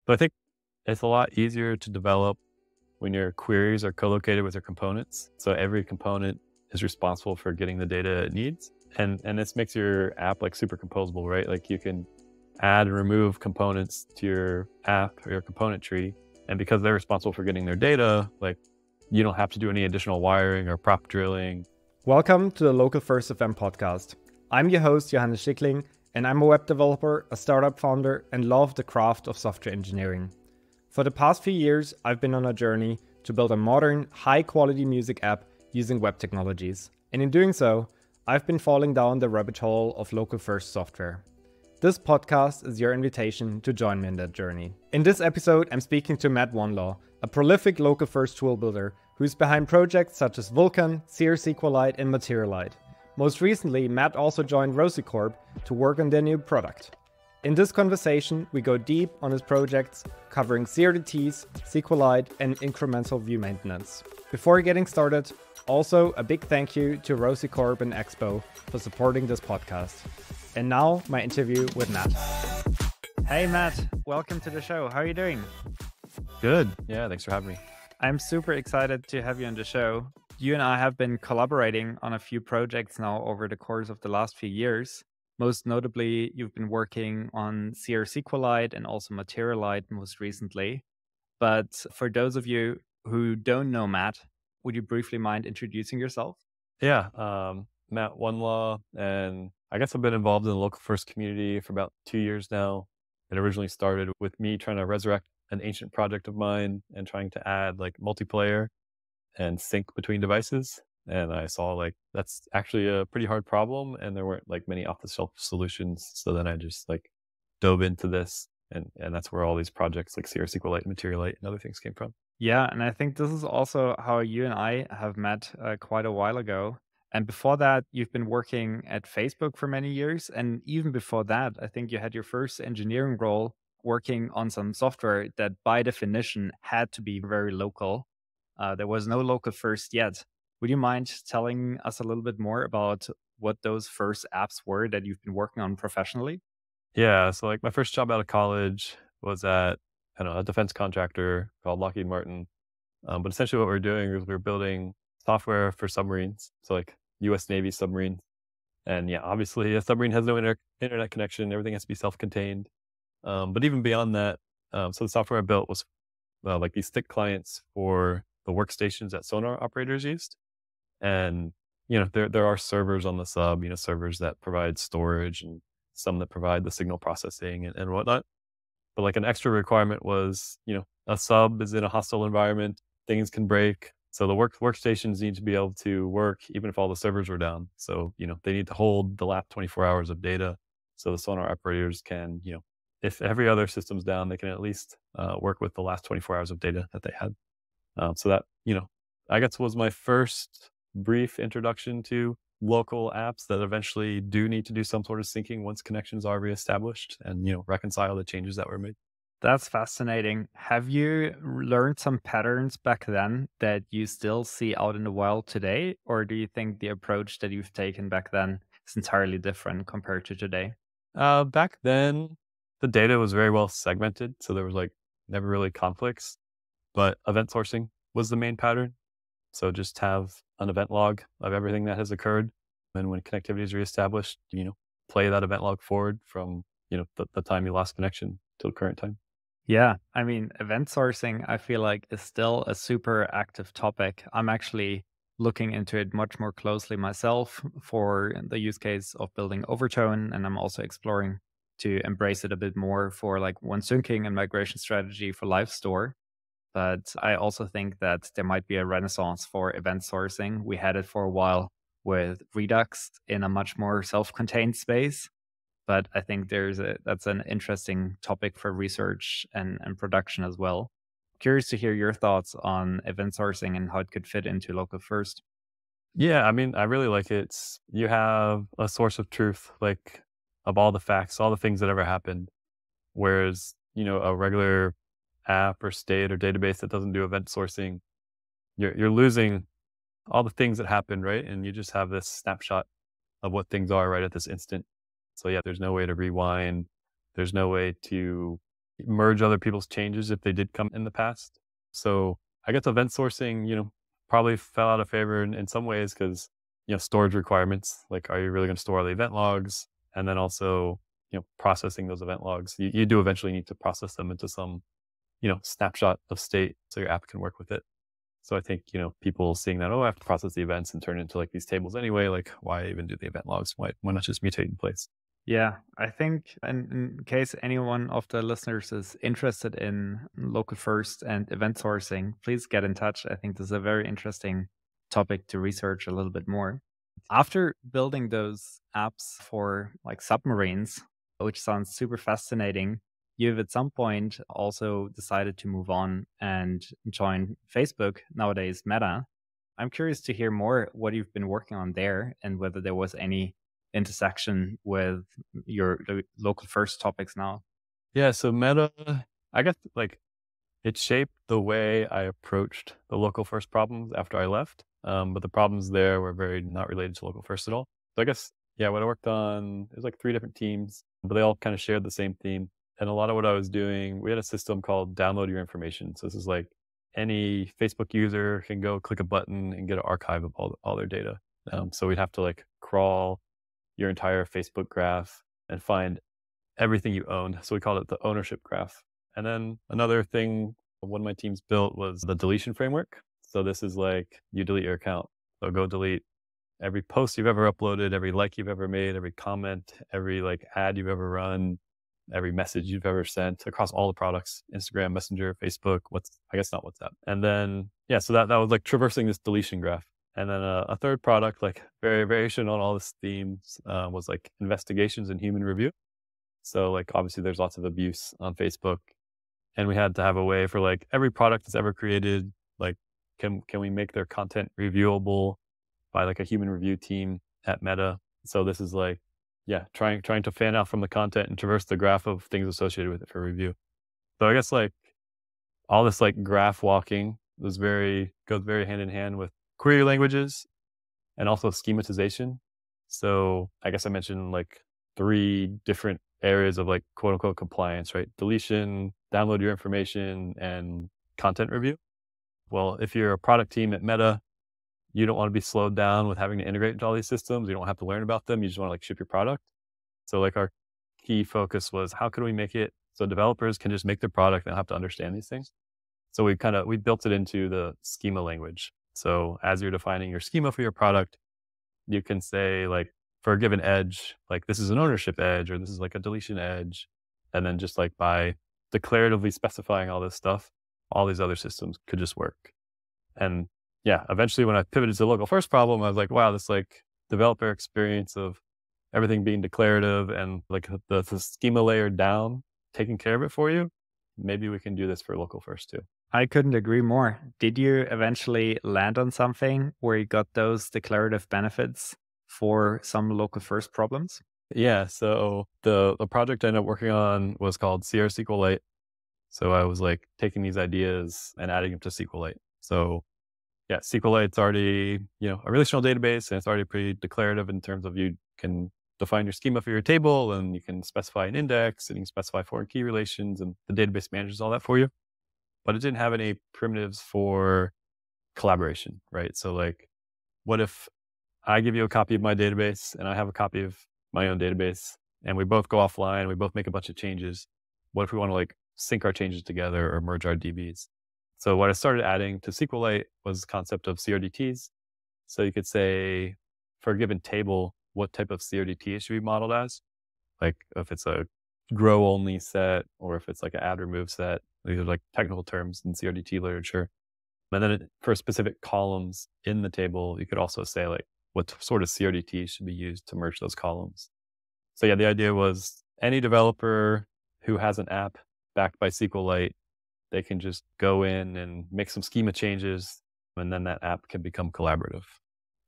So I think it's a lot easier to develop when your queries are co-located with your components. So every component is responsible for getting the data it needs. And this makes your app like super composable, right? Like you can add and remove components to your app or your component tree. And because they're responsible for getting their data, like you don't have to do any additional wiring or prop drilling. Welcome to the Local First FM podcast. I'm your host, Johannes Schickling, and I'm a web developer, a startup founder, and love the craft of software engineering. For the past few years, I've been on a journey to build a modern, high-quality music app using web technologies. And in doing so, I've been falling down the rabbit hole of local first software. This podcast is your invitation to join me in that journey. In this episode, I'm speaking to Matt Wonlaw, a prolific local first tool builder who's behind projects such as Vlcn, CR-SQLite, and Materialite. Most recently, Matt also joined Rocicorp to work on their new product. In this conversation, we go deep on his projects, covering CRDTs, SQLite, and incremental view maintenance. Before getting started, also a big thank you to Rocicorp and Expo for supporting this podcast. And now, my interview with Matt. Hey Matt, welcome to the show. How are you doing? Good. Yeah, thanks for having me. I'm super excited to have you on the show. You and I have been collaborating on a few projects now over the course of the last few years. Most notably, you've been working on CR-SQLite and also Materialite most recently. But for those of you who don't know Matt, would you briefly mind introducing yourself? Yeah, Matt Wonlaw, and I guess I've been involved in the local first community for about 2 years now. It originally started with me trying to resurrect an ancient project of mine and trying to add like multiplayer and sync between devices. And I saw like that's actually a pretty hard problem, and there weren't like many off-the-shelf solutions. So then I just like dove into this, and that's where all these projects like CR-SQLite, Materialite, and other things came from. Yeah, and I think this is also how you and I have met quite a while ago. And before that, you've been working at Facebook for many years. And even before that, I think you had your first engineering role working on some software that by definition had to be very local. There was no local first yet. Would you mind telling us a little bit more about what those first apps were that you've been working on professionally? Yeah, so like my first job out of college was at a defense contractor called Lockheed Martin. But essentially what we're doing is we're building software for submarines. So like US Navy submarines. And yeah, obviously a submarine has no internet connection. Everything has to be self-contained. But even beyond that, so the software I built was like these thick clients for the workstations that sonar operators used. And, there are servers on the sub, servers that provide storage and some that provide the signal processing and whatnot. But like an extra requirement was, a sub is in a hostile environment, things can break. So the workstations need to be able to work even if all the servers were down. So, they need to hold the last 24 hours of data. So the sonar operators can, if every other system's down, they can at least work with the last 24 hours of data that they had. So that, I guess was my first brief introduction to local apps that eventually do need to do some sort of syncing once connections are reestablished and, reconcile the changes that were made. That's fascinating. Have you learned some patterns back then that you still see out in the wild today? Or do you think the approach that you've taken back then is entirely different compared to today? Back then, the data was very well segmented. So there was like never really conflicts, but event sourcing was the main pattern. So just have an event log of everything that has occurred. And when connectivity is reestablished, play that event log forward from, the time you lost connection to the current time. Yeah, I mean, event sourcing, I feel like is still a super active topic. I'm actually looking into it much more closely myself for the use case of building Overtone. And I'm also exploring to embrace it a bit more for like one syncing and migration strategy for Live Store. But I also think that there might be a renaissance for event sourcing. We had it for a while with Redux in a much more self-contained space. But I think that's an interesting topic for research and production as well. Curious to hear your thoughts on event sourcing and how it could fit into local first. Yeah, I mean, I really like it. You have a source of truth, like of all the facts, all the things that ever happened. Whereas, a regular app or state or database that doesn't do event sourcing, you're losing all the things that happened, right? And you just have this snapshot of what things are right at this instant. So yeah, there's no way to rewind. There's no way to merge other people's changes if they did come in the past. So I guess event sourcing, probably fell out of favor in some ways because, storage requirements, like, are you really going to store all the event logs? And then also, processing those event logs. You do eventually need to process them into some, snapshot of state so your app can work with it. So I think, people seeing that, oh, I have to process the events and turn it into like these tables anyway, like why even do the event logs? Why not just mutate in place? Yeah, I think in case anyone of the listeners is interested in local first and event sourcing, please get in touch. I think this is a very interesting topic to research a little bit more. After building those apps for like submarines, which sounds super fascinating, you've at some point also decided to move on and join Facebook, nowadays Meta. I'm curious to hear more what you've been working on there and whether there was any intersection with your local first topics now. Yeah. So Meta, I guess like it shaped the way I approached the local first problems after I left. But the problems there were very not related to local first at all. So I guess, yeah, what I worked on, it was like 3 different teams, but they all kind of shared the same theme. And a lot of what I was doing, we had a system called download your information. So this is like any Facebook user can go click a button and get an archive of all their data. So we'd have to like crawl your entire Facebook graph and find everything you owned. So we called it the ownership graph. And then another thing one of my teams built was the deletion framework. So this is like you delete your account. So go delete every post you've ever uploaded, every like you've ever made, every comment, every like ad you've ever run, every message you've ever sent across all the products, Instagram, Messenger, Facebook, I guess not WhatsApp. And then, yeah, so that was like traversing this deletion graph. And then a third product, like variation on all this themes, was like investigations and human review. So like obviously there's lots of abuse on Facebook, and we had to have a way for like every product that's ever created, like can we make their content reviewable by like a human review team at Meta. So this is like, yeah, trying to fan out from the content and traverse the graph of things associated with it for review. So I guess like all this like graph walking goes very hand in hand with query languages and also schematization. So I guess I mentioned like 3 different areas of like quote unquote compliance, right? Deletion, download your information, and content review. Well, if you're a product team at Meta, you don't want to be slowed down with having to integrate into all these systems. You don't have to learn about them. You just want to like ship your product. So like our key focus was how can we make it so developers can just make their product and don't have to understand these things. So we built it into the schema language. So as you're defining your schema for your product, you can say like for a given edge, like this is an ownership edge or this is like a deletion edge. And then just like by declaratively specifying all this stuff, all these other systems could just work. And yeah, eventually when I pivoted to the local first problem, I was like, wow, this like developer experience of everything being declarative and like the schema layer down, taking care of it for you. Maybe we can do this for local first too. I couldn't agree more. Did you eventually land on something where you got those declarative benefits for some local first problems? Yeah. So the project I ended up working on was called CR-SQLite. So I was like taking these ideas and adding them to SQLite. So yeah, SQLite's already, a relational database, and it's already pretty declarative in terms of you can define your schema for your table and you can specify an index and you can specify foreign key relations and the database manages all that for you. But it didn't have any primitives for collaboration, right? So like, what if I give you a copy of my database and I have a copy of my own database and we both go offline, we both make a bunch of changes. What if we want to like sync our changes together or merge our DBs? So what I started adding to SQLite was the concept of CRDTs. So you could say for a given table, what type of CRDT it should be modeled as? Like if it's a grow only set or if it's like an add remove set. These are like technical terms in CRDT literature. And then for specific columns in the table, you could also say like what sort of CRDT should be used to merge those columns. So yeah, the idea was any developer who has an app backed by SQLite, they can just go in and make some schema changes, and then that app can become collaborative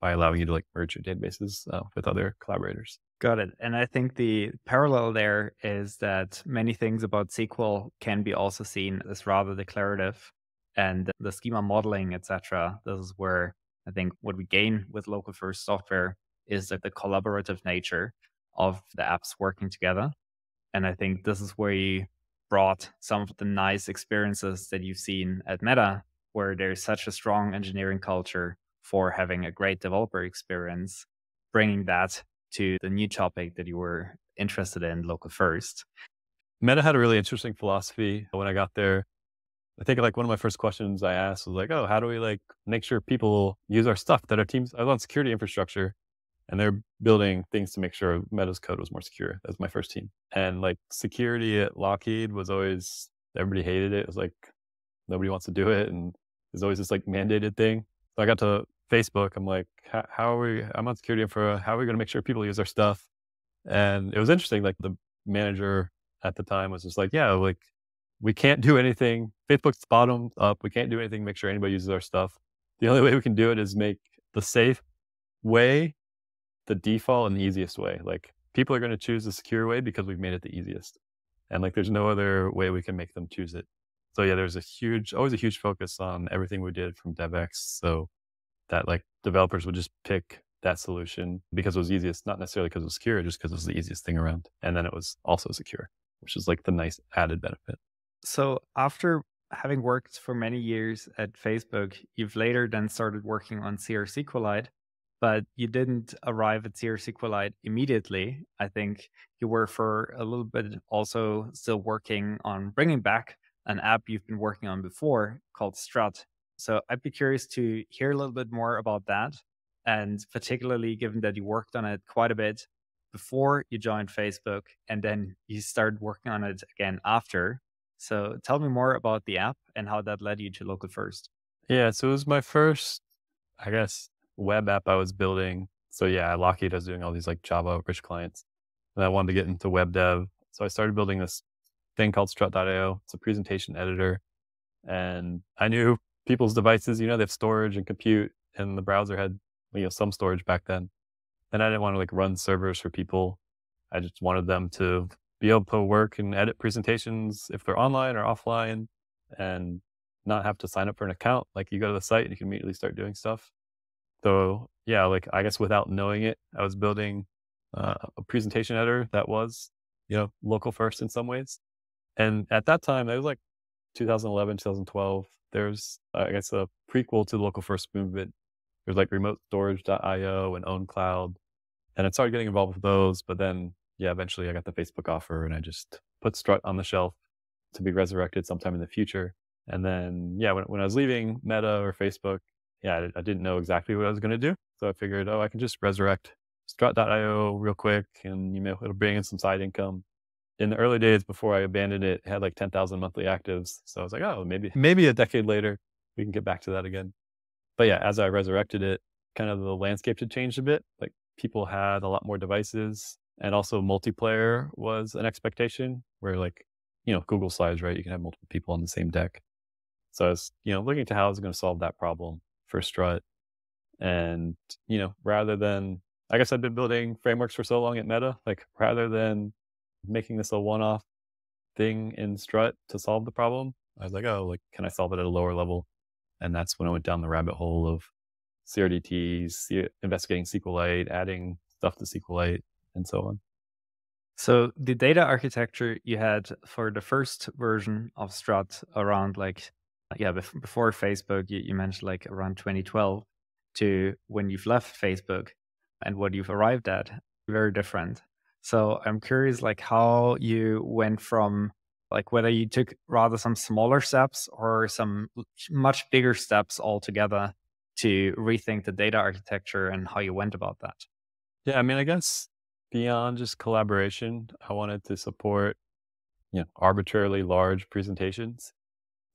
by allowing you to like merge your databases with other collaborators. Got it. And I think the parallel there is that many things about SQL can be also seen as rather declarative, and the schema modeling, etc. This is where I think what we gain with local first software is that the collaborative nature of the apps working together. And I think this is where you brought some of the nice experiences that you've seen at Meta, where there's such a strong engineering culture for having a great developer experience, bringing that to the new topic that you were interested in, local first. Meta had a really interesting philosophy when I got there. I think like one of my first questions I asked was like, "Oh, how do we like make sure people use our stuff that our teams?" I was on security infrastructure, and they're building things to make sure Meta's code was more secure. That was my first team, and like security at Lockheed was always everybody hated it. It was like nobody wants to do it, and there's always this like mandated thing. So I got to Facebook. I'm like, how are we? I'm on security infra. How are we going to make sure people use our stuff? And it was interesting. Like the manager at the time was just like, yeah, like we can't do anything. Facebook's bottom up. We can't do anything. Make sure anybody uses our stuff. The only way we can do it is make the safe way the default and the easiest way. Like people are going to choose the secure way because we've made it the easiest. And like there's no other way we can make them choose it. So yeah, there's always a huge focus on everything we did from DevX. So that like developers would just pick that solution because it was easiest, not necessarily because it was secure, just because it was the easiest thing around. And then it was also secure, which is like the nice added benefit. So after having worked for many years at Facebook, you've later then started working on CR-SQLite, but you didn't arrive at CR-SQLite immediately. I think you were for a little bit also still working on bringing back an app you've been working on before called Strut. So I'd be curious to hear a little bit more about that. And particularly given that you worked on it quite a bit before you joined Facebook and then you started working on it again after. So tell me more about the app and how that led you to Local First. Yeah. So it was my first, I guess, web app I was building. So yeah, at Lockheed, I was doing all these like Java rich clients and I wanted to get into web dev. So I started building this thing called strut.io. It's a presentation editor. And I knew people's devices, they have storage and compute, and the browser had, some storage back then. And I didn't want to like run servers for people. I just wanted them to be able to work and edit presentations if they're online or offline and not have to sign up for an account. Like you go to the site and you can immediately start doing stuff. So yeah, like I guess without knowing it, I was building a presentation editor that was, local first in some ways. And at that time, it was like 2011, 2012. There's, I guess, a prequel to the local first movement. There's like remote storage.io and own cloud. And I started getting involved with those. But then, yeah, eventually I got the Facebook offer and I just put Strut on the shelf to be resurrected sometime in the future. And then, yeah, when I was leaving Meta or Facebook, yeah, I didn't know exactly what I was going to do. So I figured, I can just resurrect Strut.io real quick and, it'll bring in some side income. In the early days before I abandoned it, it had like 10,000 monthly actives. So I was like, maybe a decade later, we can get back to that again. But yeah, as I resurrected it, kind of the landscape had changed a bit. Like people had a lot more devices and also multiplayer was an expectation where like, Google Slides, right? You can have multiple people on the same deck. So I was, looking to how I was going to solve that problem for Strut. And, rather than, I guess I've been building frameworks for so long at Meta, like rather than making this a one-off thing in Strut to solve the problem, I was like, can I solve it at a lower level? And that's when I went down the rabbit hole of CRDTs, investigating SQLite, adding stuff to SQLite, and so on. So the data architecture you had for the first version of Strut around before Facebook, you mentioned like around 2012 to when you've left Facebook and what you've arrived at, very different. So I'm curious like how you went from like whether you took rather some smaller steps or some much bigger steps altogether to rethink the data architecture and how you went about that. Yeah, I mean, I guess beyond just collaboration, I wanted to support, arbitrarily large presentations.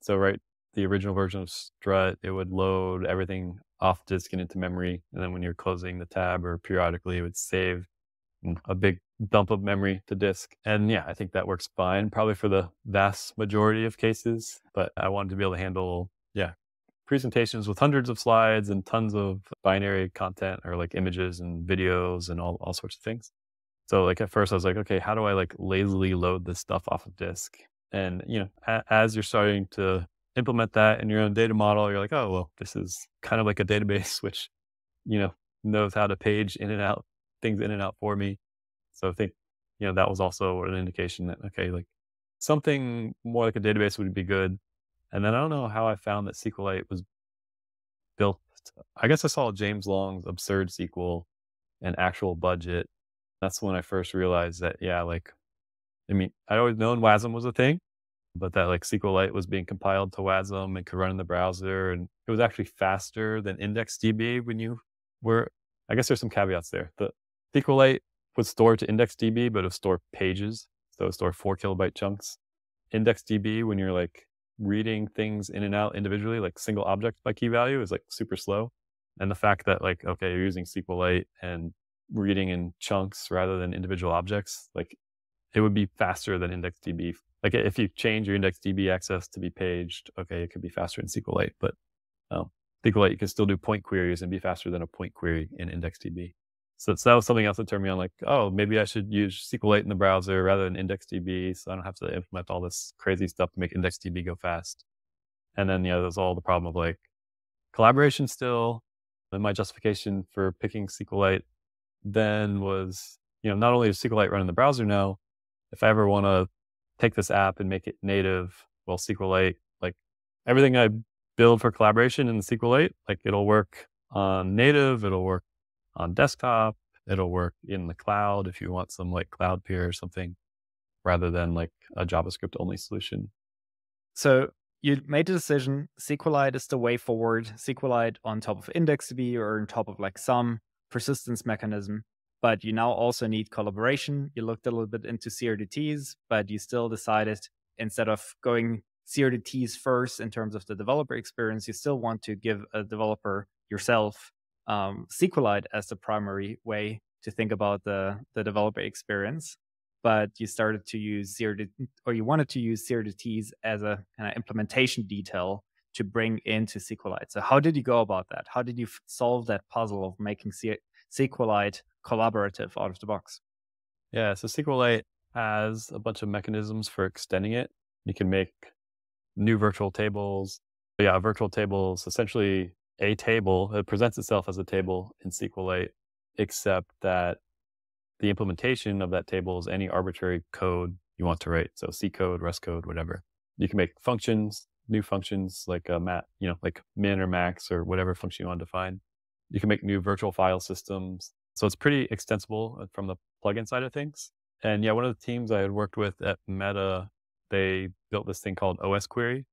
So, right, the original version of Strut, it would load everything off disk and into memory. And then when you're closing the tab or periodically, it would save a big dump of memory to disk. And yeah, I think that works fine, probably for the vast majority of cases. But I wanted to be able to handle, presentations with hundreds of slides and tons of binary content or like images and videos and all sorts of things. So like at first I was like, okay, how do I like lazily load this stuff off of disk? And, as you're starting to implement that in your own data model, you're like, oh, well, this is kind of like a database, which, knows how to page in and out things in and out for me. So I think, that was also an indication that, okay, like something more like a database would be good. And then I don't know how I found that SQLite was built. I guess I saw James Long's Absurd SQL and Actual Budget. That's when I first realized that, yeah, like, I mean, I'd always known WASM was a thing, but that like SQLite was being compiled to WASM and could run in the browser. And it was actually faster than IndexedDB when you were, I guess there's some caveats there. The SQLite would store to IndexedDB, but it would store pages. So it would store 4 kilobyte chunks. IndexedDB, when you're like reading things in and out individually, like single objects by key value, is like super slow. And the fact that like, okay, you're using SQLite and reading in chunks rather than individual objects, like it would be faster than IndexedDB. Like if you change your IndexedDB access to be paged, okay, it could be faster in SQLite, but SQLite, you can still do point queries and be faster than a point query in IndexedDB. So that was something else that turned me on, like, oh, maybe I should use SQLite in the browser rather than IndexedDB, so I don't have to implement all this crazy stuff to make IndexedDB go fast. And then, yeah, there's all the problem of like collaboration still. And my justification for picking SQLite then was, not only does SQLite run in the browser now, if I ever want to take this app and make it native, well, SQLite, like everything I build for collaboration in the SQLite, like it'll work on native, it'll work on desktop, it'll work in the cloud if you want some like cloud peer or something, rather than like a JavaScript only solution. So you made the decision, SQLite is the way forward, SQLite on top of IndexedDB or on top of like some persistence mechanism, but you now also need collaboration. You looked a little bit into CRDTs, but you still decided instead of going CRDTs first in terms of the developer experience, you still want to give a developer yourself SQLite as the primary way to think about the developer experience. But you started to use you wanted to use CRDTs as a kind of implementation detail to bring into SQLite. So how did you go about that? How did you solve that puzzle of making SQLite collaborative out of the box? Yeah, so SQLite has a bunch of mechanisms for extending it. You can make new virtual tables. Yeah, a virtual table is essentially a table. It presents itself as a table in SQLite, except that the implementation of that table is any arbitrary code you want to write. So C code, Rust code, whatever. You can make functions, new functions like like min or max or whatever function you want to define. You can make new virtual file systems. So it's pretty extensible from the plugin side of things. And yeah, one of the teams I had worked with at Meta, they built this thing called OS Query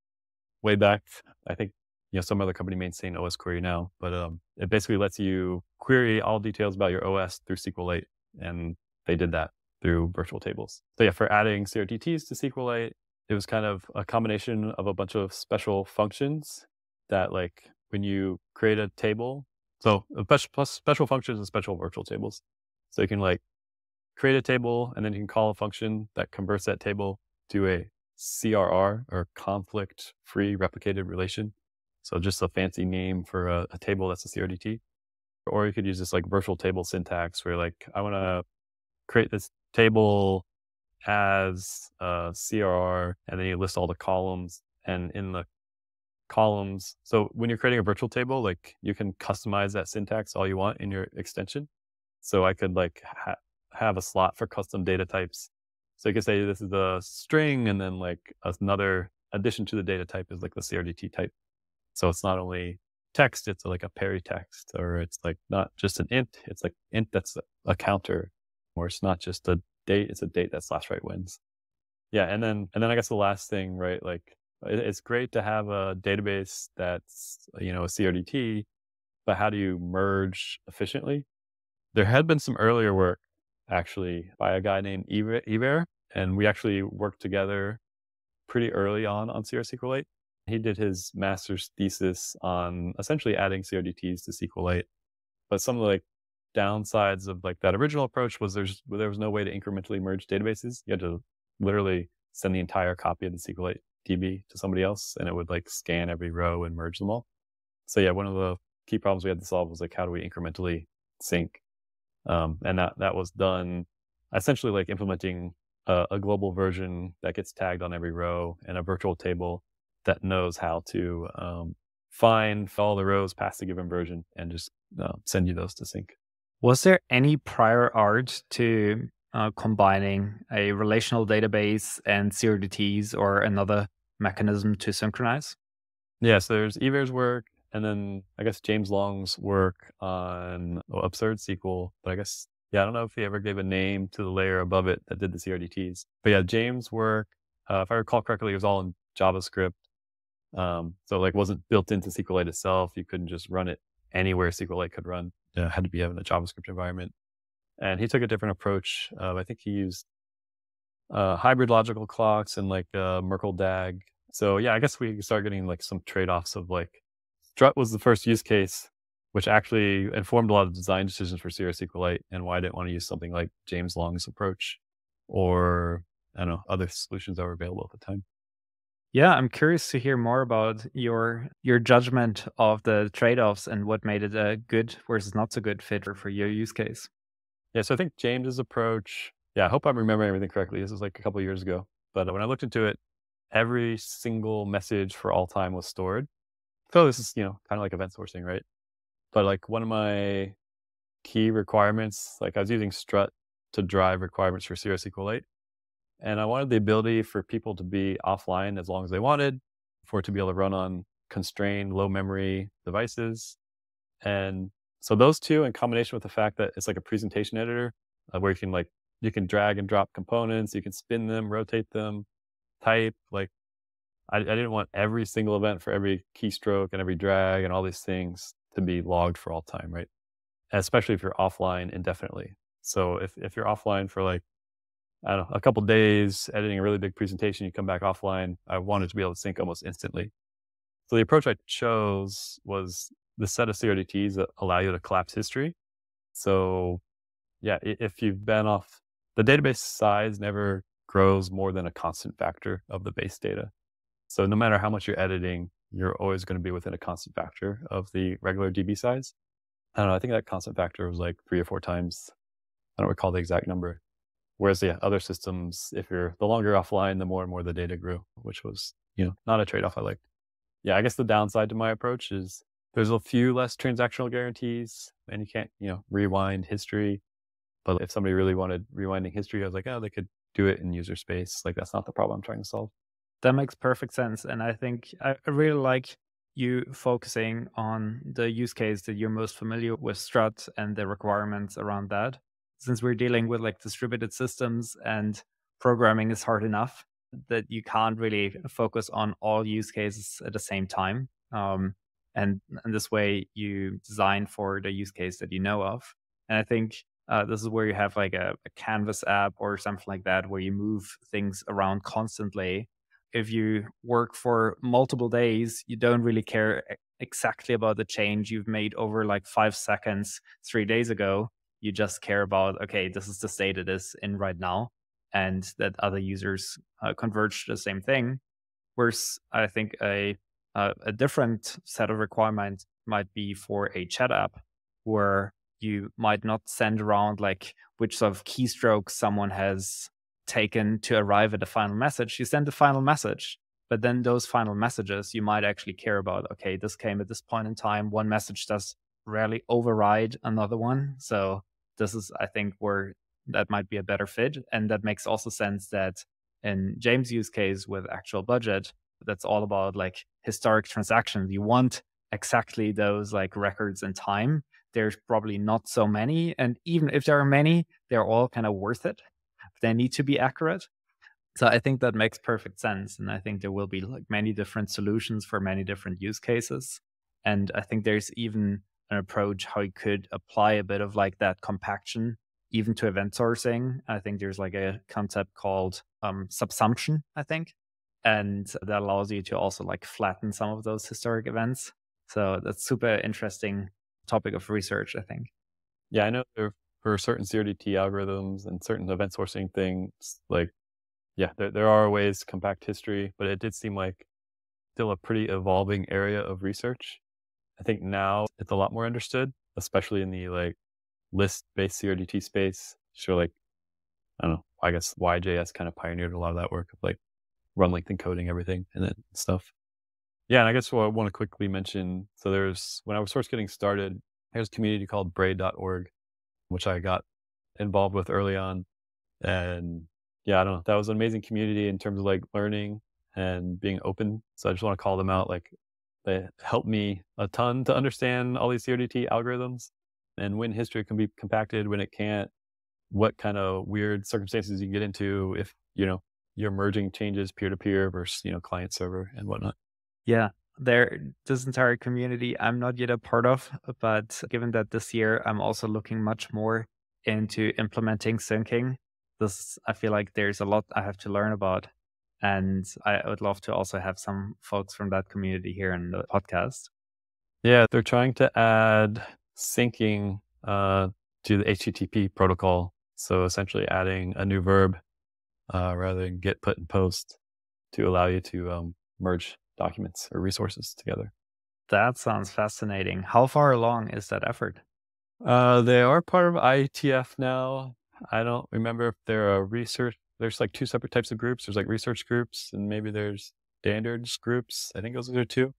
way back. I think some other company maintain OS Query now, but it basically lets you query all details about your OS through SQLite, and they did that through virtual tables. So yeah, for adding CRDTs to SQLite, it was kind of a combination of a bunch of special functions that, like, when you create a table, so plus special functions and special virtual tables. So you can like create a table, and then you can call a function that converts that table to a CRR, or conflict-free replicated relation. So just a fancy name for a table that's a CRDT. Or you could use this like virtual table syntax where like, I want to create this table as a CRR, and then you list all the columns, and in the columns. So when you're creating a virtual table, like you can customize that syntax all you want in your extension. So I could like have a slot for custom data types. So you could say this is a string, and then like another addition to the data type is like the CRDT type. So it's not only text, it's like a paratext, or it's like not just an int, it's like int that's a counter, or it's not just a date, it's a date that /right wins. Yeah, and then I guess the last thing, right? Like it's great to have a database that's a CRDT, but how do you merge efficiently? There had been some earlier work actually by a guy named Iver, and we actually worked together pretty early on CR-SQLite. He did his master's thesis on essentially adding CRDTs to SQLite. But some of the like downsides of like that original approach was there was no way to incrementally merge databases. You had to literally send the entire copy of the SQLite DB to somebody else, and it would like scan every row and merge them all. So yeah, one of the key problems we had to solve was like, how do we incrementally sync? And that was done essentially like implementing a global version that gets tagged on every row, and a virtual table that knows how to find all the rows past a given version and just send you those to sync. Was there any prior art to combining a relational database and CRDTs or another mechanism to synchronize? Yeah, so there's Ever's work, and then I guess James Long's work on Absurd SQL. But I guess, yeah, I don't know if he ever gave a name to the layer above it that did the CRDTs. But yeah, James' work, if I recall correctly, it was all in JavaScript. So like wasn't built into SQLite itself. You couldn't just run it anywhere SQLite could run. It had to be in a JavaScript environment. And he took a different approach. I think he used hybrid logical clocks and like Merkle DAG. So yeah, I guess we start getting like some trade-offs of like strut was the first use case, which actually informed a lot of design decisions for CR-SQLite and why I didn't want to use something like James Long's approach or I don't know, other solutions that were available at the time. Yeah, I'm curious to hear more about your judgment of the trade-offs and what made it a good versus not so good fit for your use case. Yeah, so I think James's approach, yeah, I hope I'm remembering everything correctly. This was like a couple of years ago. But when I looked into it, every single message for all time was stored. So this is, kind of like event sourcing, right? But like one of my key requirements, like I was using strut to drive requirements for CR-SQLite. And I wanted the ability for people to be offline as long as they wanted, for it to be able to run on constrained low memory devices. And so those two in combination with the fact that it's like a presentation editor where you can drag and drop components, you can spin them, rotate them, type. Like I didn't want every single event for every keystroke and every drag and all these things to be logged for all time, right? Especially if you're offline indefinitely. So if you're offline for like, I don't know, a couple days editing a really big presentation, you come back offline, I wanted to be able to sync almost instantly. So the approach I chose was the set of CRDTs that allow you to collapse history. So yeah, if you've been off, the database size never grows more than a constant factor of the base data. So no matter how much you're editing, you're always going to be within a constant factor of the regular DB size. I don't know, I think that constant factor was like 3 or 4 times. I don't recall the exact number. Whereas yeah, other systems, if you're the longer offline, the more and more the data grew, which was, not a trade-off I liked. Yeah, I guess the downside to my approach is there's a few less transactional guarantees and you can't, rewind history. But if somebody really wanted rewinding history, I was like, oh, they could do it in user space. Like that's not the problem I'm trying to solve. That makes perfect sense. And I think I really like you focusing on the use case that you're most familiar with Strut and the requirements around that. Since we're dealing with like distributed systems and programming is hard enough that you can't really focus on all use cases at the same time. And this way you design for the use case that you know of. And I think this is where you have like a Canvas app or something like that, where you move things around constantly. If you work for multiple days, you don't really care exactly about the change you've made over like 5 seconds 3 days ago. You just care about, okay, this is the state it is in right now, and that other users converge to the same thing. Whereas I think a different set of requirements might be for a chat app, where you might not send around like which sort of keystrokes someone has taken to arrive at the final message. You send the final message, but then those final messages you might actually care about. Okay, this came at this point in time. One message does rarely override another one. So this is, I think, where that might be a better fit. And that makes also sense that in James' use case with actual budget, that's all about like historic transactions. You want exactly those like records in time. There's probably not so many. And even if there are many, they're all kind of worth it. They need to be accurate. So I think that makes perfect sense. And I think there will be like many different solutions for many different use cases. And I think there's even an approach how you could apply a bit of like that compaction even to event sourcing. I think there's like a concept called subsumption, I think. And that allows you to also like flatten some of those historic events. So that's super interesting topic of research, I think. Yeah, I know for certain CRDT algorithms and certain event sourcing things, like, yeah, there are ways to compact history, but it did seem like still a pretty evolving area of research. I think now it's a lot more understood, especially in the like list-based CRDT space. So like, I don't know, I guess YJS kind of pioneered a lot of that work of like run length encoding everything and then stuff. Yeah, and I guess what I want to quickly mention, so when I was first getting started, there's a community called braid.org, which I got involved with early on. And yeah, I don't know. That was an amazing community in terms of like learning and being open. So I just want to call them out. Like they helped me a ton to understand all these CRDT algorithms and when history can be compacted, when it can't, what kind of weird circumstances you can get into if, you're merging changes peer to peer versus, client server and whatnot. Yeah, this entire community I'm not yet a part of, but given that this year I'm also looking much more into implementing syncing, I feel like there's a lot I have to learn about. And I would love to also have some folks from that community here in the podcast. Yeah, they're trying to add syncing to the HTTP protocol. So essentially adding a new verb rather than get, put, and post to allow you to merge documents or resources together. That sounds fascinating. How far along is that effort? They are part of IETF now. I don't remember if they're a research. There's like two separate types of groups. There's like research groups, and maybe there's standards groups. I think those are two.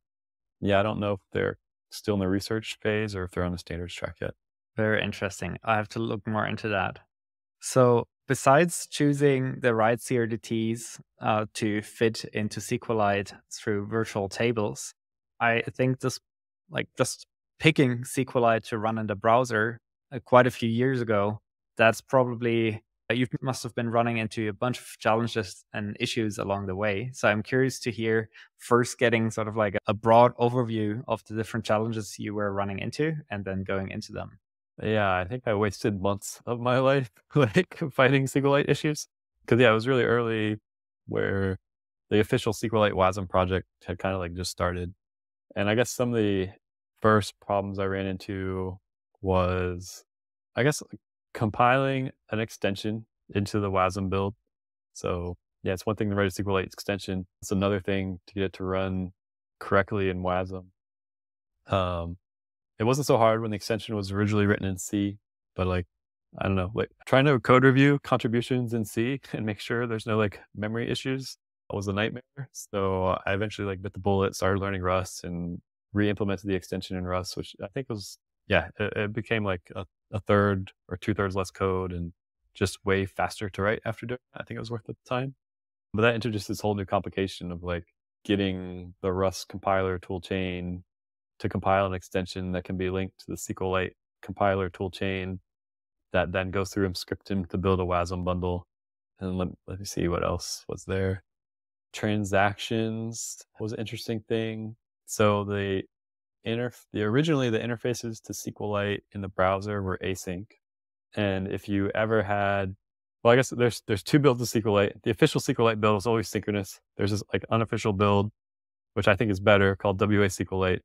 Yeah, I don't know if they're still in the research phase or if they're on the standards track yet. Very interesting. I have to look more into that. So, besides choosing the right CRDTs to fit into SQLite through virtual tables, I think just picking SQLite to run in the browser quite a few years ago, that's probably, you must have been running into a bunch of challenges and issues along the way. So, I'm curious to hear first getting sort of like a broad overview of the different challenges you were running into and then going into them. Yeah, I think I wasted months of my life like fighting SQLite issues. Because yeah, it was really early where the official SQLite WASM project had kind of like just started. And I guess some of the first problems I ran into was, I guess, like, compiling an extension into the WASM build. So yeah, it's one thing to write a SQLite extension. It's another thing to get it to run correctly in WASM. Um, it wasn't so hard when the extension was originally written in C, but like, I don't know, like trying to code review contributions in C and make sure there's no like memory issues was a nightmare. So I eventually like bit the bullet, started learning Rust and re-implemented the extension in Rust, which I think was, yeah, it became like a third or two-thirds less code and just way faster to write after doing it. I think it was worth the time. But that introduced this whole new complication of like getting the Rust compiler tool chain to compile an extension that can be linked to the SQLite compiler tool chain that then goes through and script him to build a WASM bundle. And let me see what else was there. Transactions was an interesting thing. So originally the interfaces to SQLite in the browser were async. And if you ever had, well, I guess there's two builds of SQLite. The official SQLite build was always synchronous. There's this like unofficial build, which I think is better, called WA SQLite,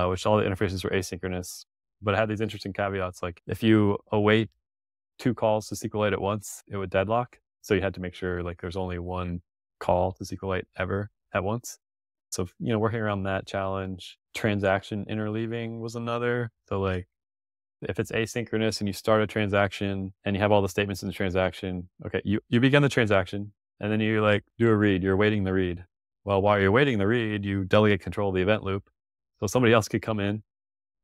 which all the interfaces were asynchronous, but it had these interesting caveats. Like if you await two calls to SQLite at once, it would deadlock. So you had to make sure like there's only one call to SQLite ever at once. So, working around that challenge. Transaction interleaving was another. So like if it's asynchronous and you start a transaction and you have all the statements in the transaction, okay, you begin the transaction and then you like do a read, you're waiting the read. Well, while you're waiting the read, you delegate control of the event loop. So somebody else could come in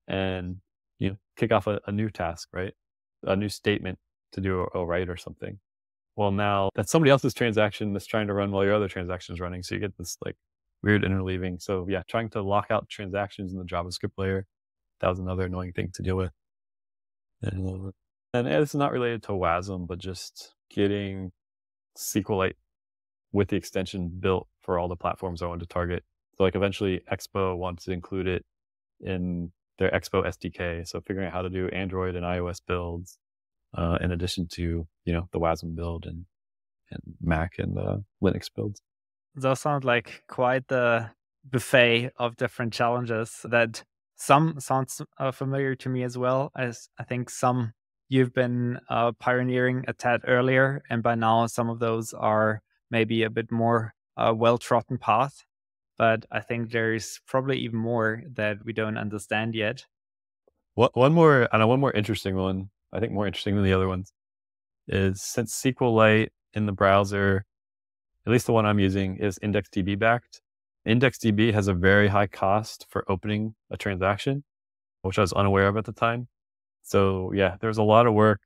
and, kick off a new task, right? A new statement to do a write or something. Well, now that's somebody else's transaction that's trying to run while your other transaction is running. So you get this like weird interleaving. So yeah, trying to lock out transactions in the JavaScript layer, that was another annoying thing to deal with. And it's not related to WASM, but just getting SQLite with the extension built for all the platforms I wanted to target. So like eventually Expo wanted to include it in their Expo SDK. So figuring out how to do Android and iOS builds, in addition to, the WASM build and Mac and Linux builds. Those sound like quite the buffet of different challenges that some sounds familiar to me as well, as I think some you've been pioneering a tad earlier, and by now some of those are maybe a bit more well-trodden path. But I think there's probably even more that we don't understand yet. One more interesting one, I think more interesting than the other ones, is since SQLite in the browser, at least the one I'm using, is IndexedDB backed. IndexedDB has a very high cost for opening a transaction, which I was unaware of at the time. So yeah, there's a lot of work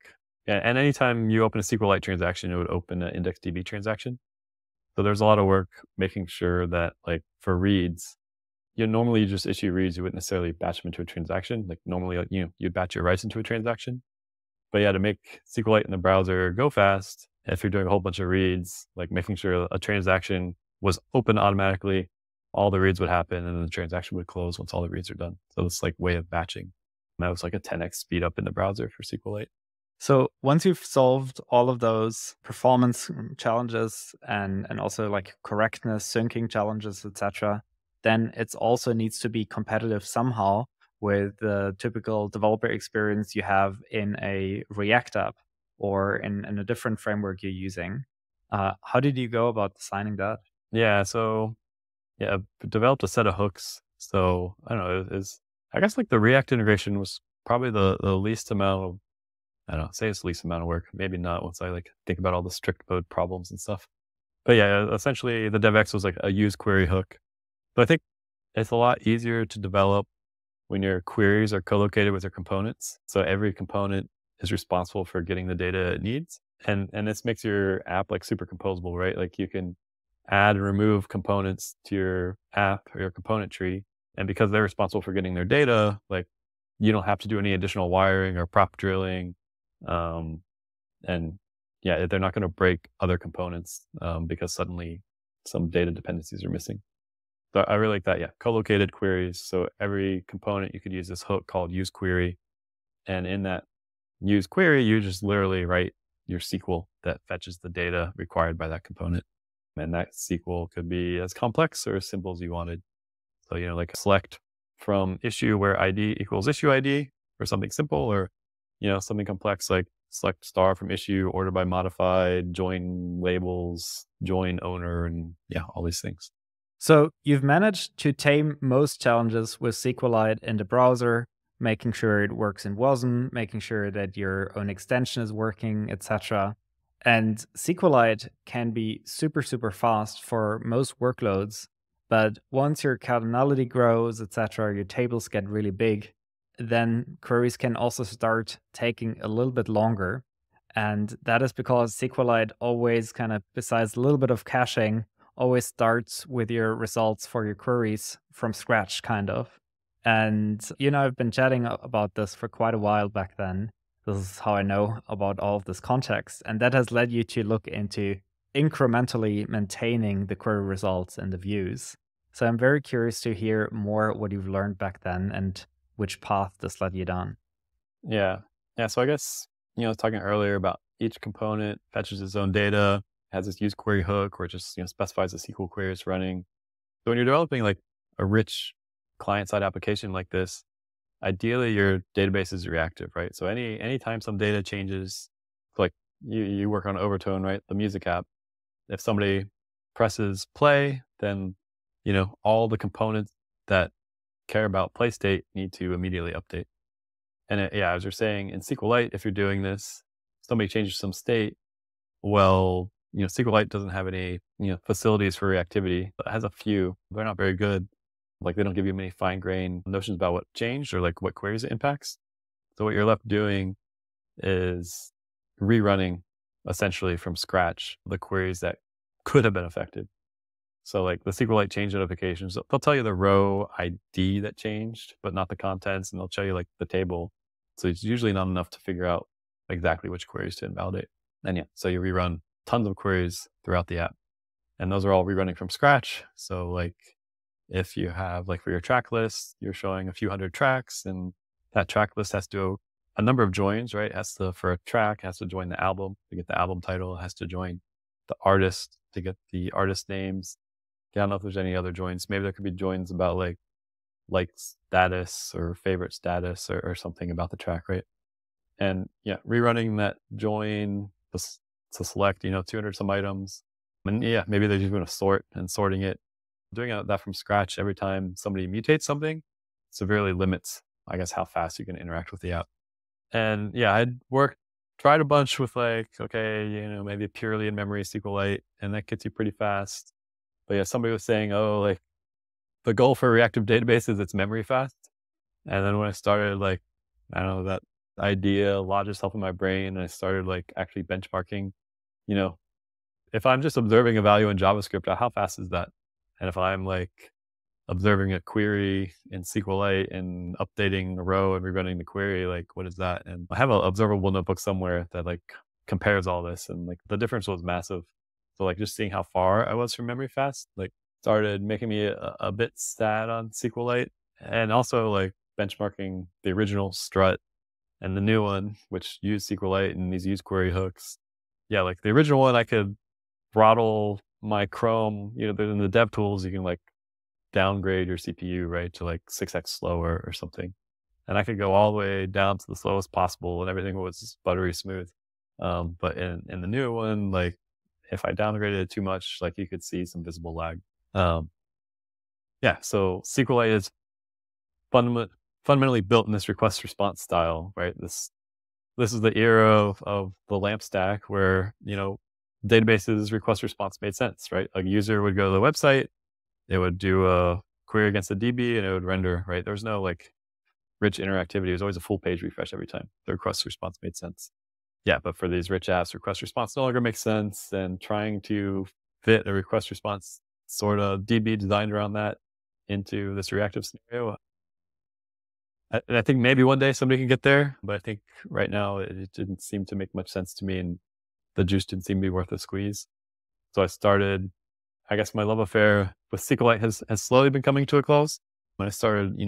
Yeah, and anytime you open a SQLite transaction, it would open an IndexedDB transaction. So there's a lot of work making sure that, like, for reads, normally you just issue reads. You wouldn't necessarily batch them into a transaction. Like normally, you'd batch your writes into a transaction. But yeah, to make SQLite in the browser go fast, if you're doing a whole bunch of reads, like making sure a transaction was open automatically, all the reads would happen, and then the transaction would close once all the reads are done. So it's like way of batching. And that was like a 10x speed up in the browser for SQLite. So once you've solved all of those performance challenges and also like correctness, syncing challenges, etc., then it also needs to be competitive somehow with the typical developer experience you have in a React app or in a different framework you're using. How did you go about designing that? Yeah, so yeah, I've developed a set of hooks. So I don't know, is I guess like the React integration was probably the least amount of, I don't know, say it's the least amount of work. Maybe not once I like think about all the strict mode problems and stuff. But yeah, essentially the DevX was like a use query hook. But I think it's a lot easier to develop when your queries are co-located with your components. So every component is responsible for getting the data it needs. And this makes your app like super composable, right? Like you can add and remove components to your app or your component tree. And because they're responsible for getting their data, like you don't have to do any additional wiring or prop drilling. Um, and yeah, they're not going to break other components because suddenly some data dependencies are missing. So I really like that. Yeah. Co-located queries. So every component you could use this hook called use query. And in that use query, you just literally write your SQL that fetches the data required by that component. And that SQL could be as complex or as simple as you wanted. So, like select from issue where ID equals issue ID or something simple, or, something complex like select star from issue, order by modified, join labels, join owner, and yeah, all these things. So you've managed to tame most challenges with SQLite in the browser, making sure it works in Wasm, making sure that your own extension is working, etc. And SQLite can be super, super fast for most workloads. But once your cardinality grows, etc., your tables get really big, then queries can also start taking a little bit longer. And that is because SQLite always kind of, besides a little bit of caching, always starts with your results for your queries from scratch, kind of. And, I've been chatting about this for quite a while back then. This is how I know about all of this context. And that has led you to look into incrementally maintaining the query results and the views. So I'm very curious to hear more what you've learned back then and which path this led you down. Yeah. Yeah. So I guess, I was talking earlier about each component fetches its own data, has this use query hook, or just, specifies the SQL query it's running. So when you're developing like a rich client side application like this, ideally your database is reactive, right? So anytime some data changes, like you work on Overtone, right? The music app. If somebody presses play, then, all the components that care about play state need to immediately update. And yeah, as you're saying, in SQLite, if you're doing this, somebody changes some state, well, SQLite doesn't have any, facilities for reactivity. It has a few. They're not very good. Like they don't give you many fine-grained notions about what changed or like what queries it impacts. So what you're left doing is rerunning essentially from scratch the queries that could have been affected. So like the SQLite change notifications, they'll tell you the row ID that changed, but not the contents, and they'll tell you like the table. So it's usually not enough to figure out exactly which queries to invalidate. And yeah, so you rerun tons of queries throughout the app. And those are all rerunning from scratch. So like if you have like for your track list, you're showing a few hundred tracks, and that track list has to do a number of joins, right? It has to, for a track, has to join the album to get the album title, it has to join the artist to get the artist names. I don't know if there's any other joins. Maybe there could be joins about like status or favorite status or something about the track, right? And yeah, rerunning that join to select, 200 some items. And yeah, maybe they're just going to sort and sorting it. Doing that from scratch every time somebody mutates something severely limits, I guess, how fast you can interact with the app. And yeah, tried a bunch with like, okay, maybe purely in memory SQLite, and that gets you pretty fast. But yeah, somebody was saying, oh, like the goal for reactive database is it's memory fast. And then when I started, like, I don't know, that idea lodged itself in my brain, and I started like actually benchmarking, you know, if I'm just observing a value in JavaScript, how fast is that? And if I'm like observing a query in SQLite and updating a row and rerunning the query, like what is that? And I have an observable notebook somewhere that like compares all this, and like the difference was massive. So like just seeing how far I was from memory fast, like started making me a bit sad on SQLite, and also like benchmarking the original strut and the new one, which used SQLite and these use query hooks. Yeah, like the original one, I could throttle my Chrome. In the dev tools, you can like downgrade your CPU, right, to like 6x slower or something. And I could go all the way down to the slowest possible and everything was buttery smooth. But in the newer one, like if I downgraded it too much, like you could see some visible lag. Um, yeah, so SQLite is fundamentally built in this request response style, right? This is the era of the LAMP stack where, databases request response made sense, right? A user would go to the website, it would do a query against the DB and it would render, right? There was no like rich interactivity. It was always a full page refresh every time. The request response made sense. Yeah, but for these rich apps, request response no longer makes sense. And trying to fit a request response sort of DB designed around that into this reactive scenario. I think maybe one day somebody can get there, but I think right now it didn't seem to make much sense to me, and the juice didn't seem to be worth the squeeze. So I started, I guess my love affair with SQLite has slowly been coming to a close. When I started,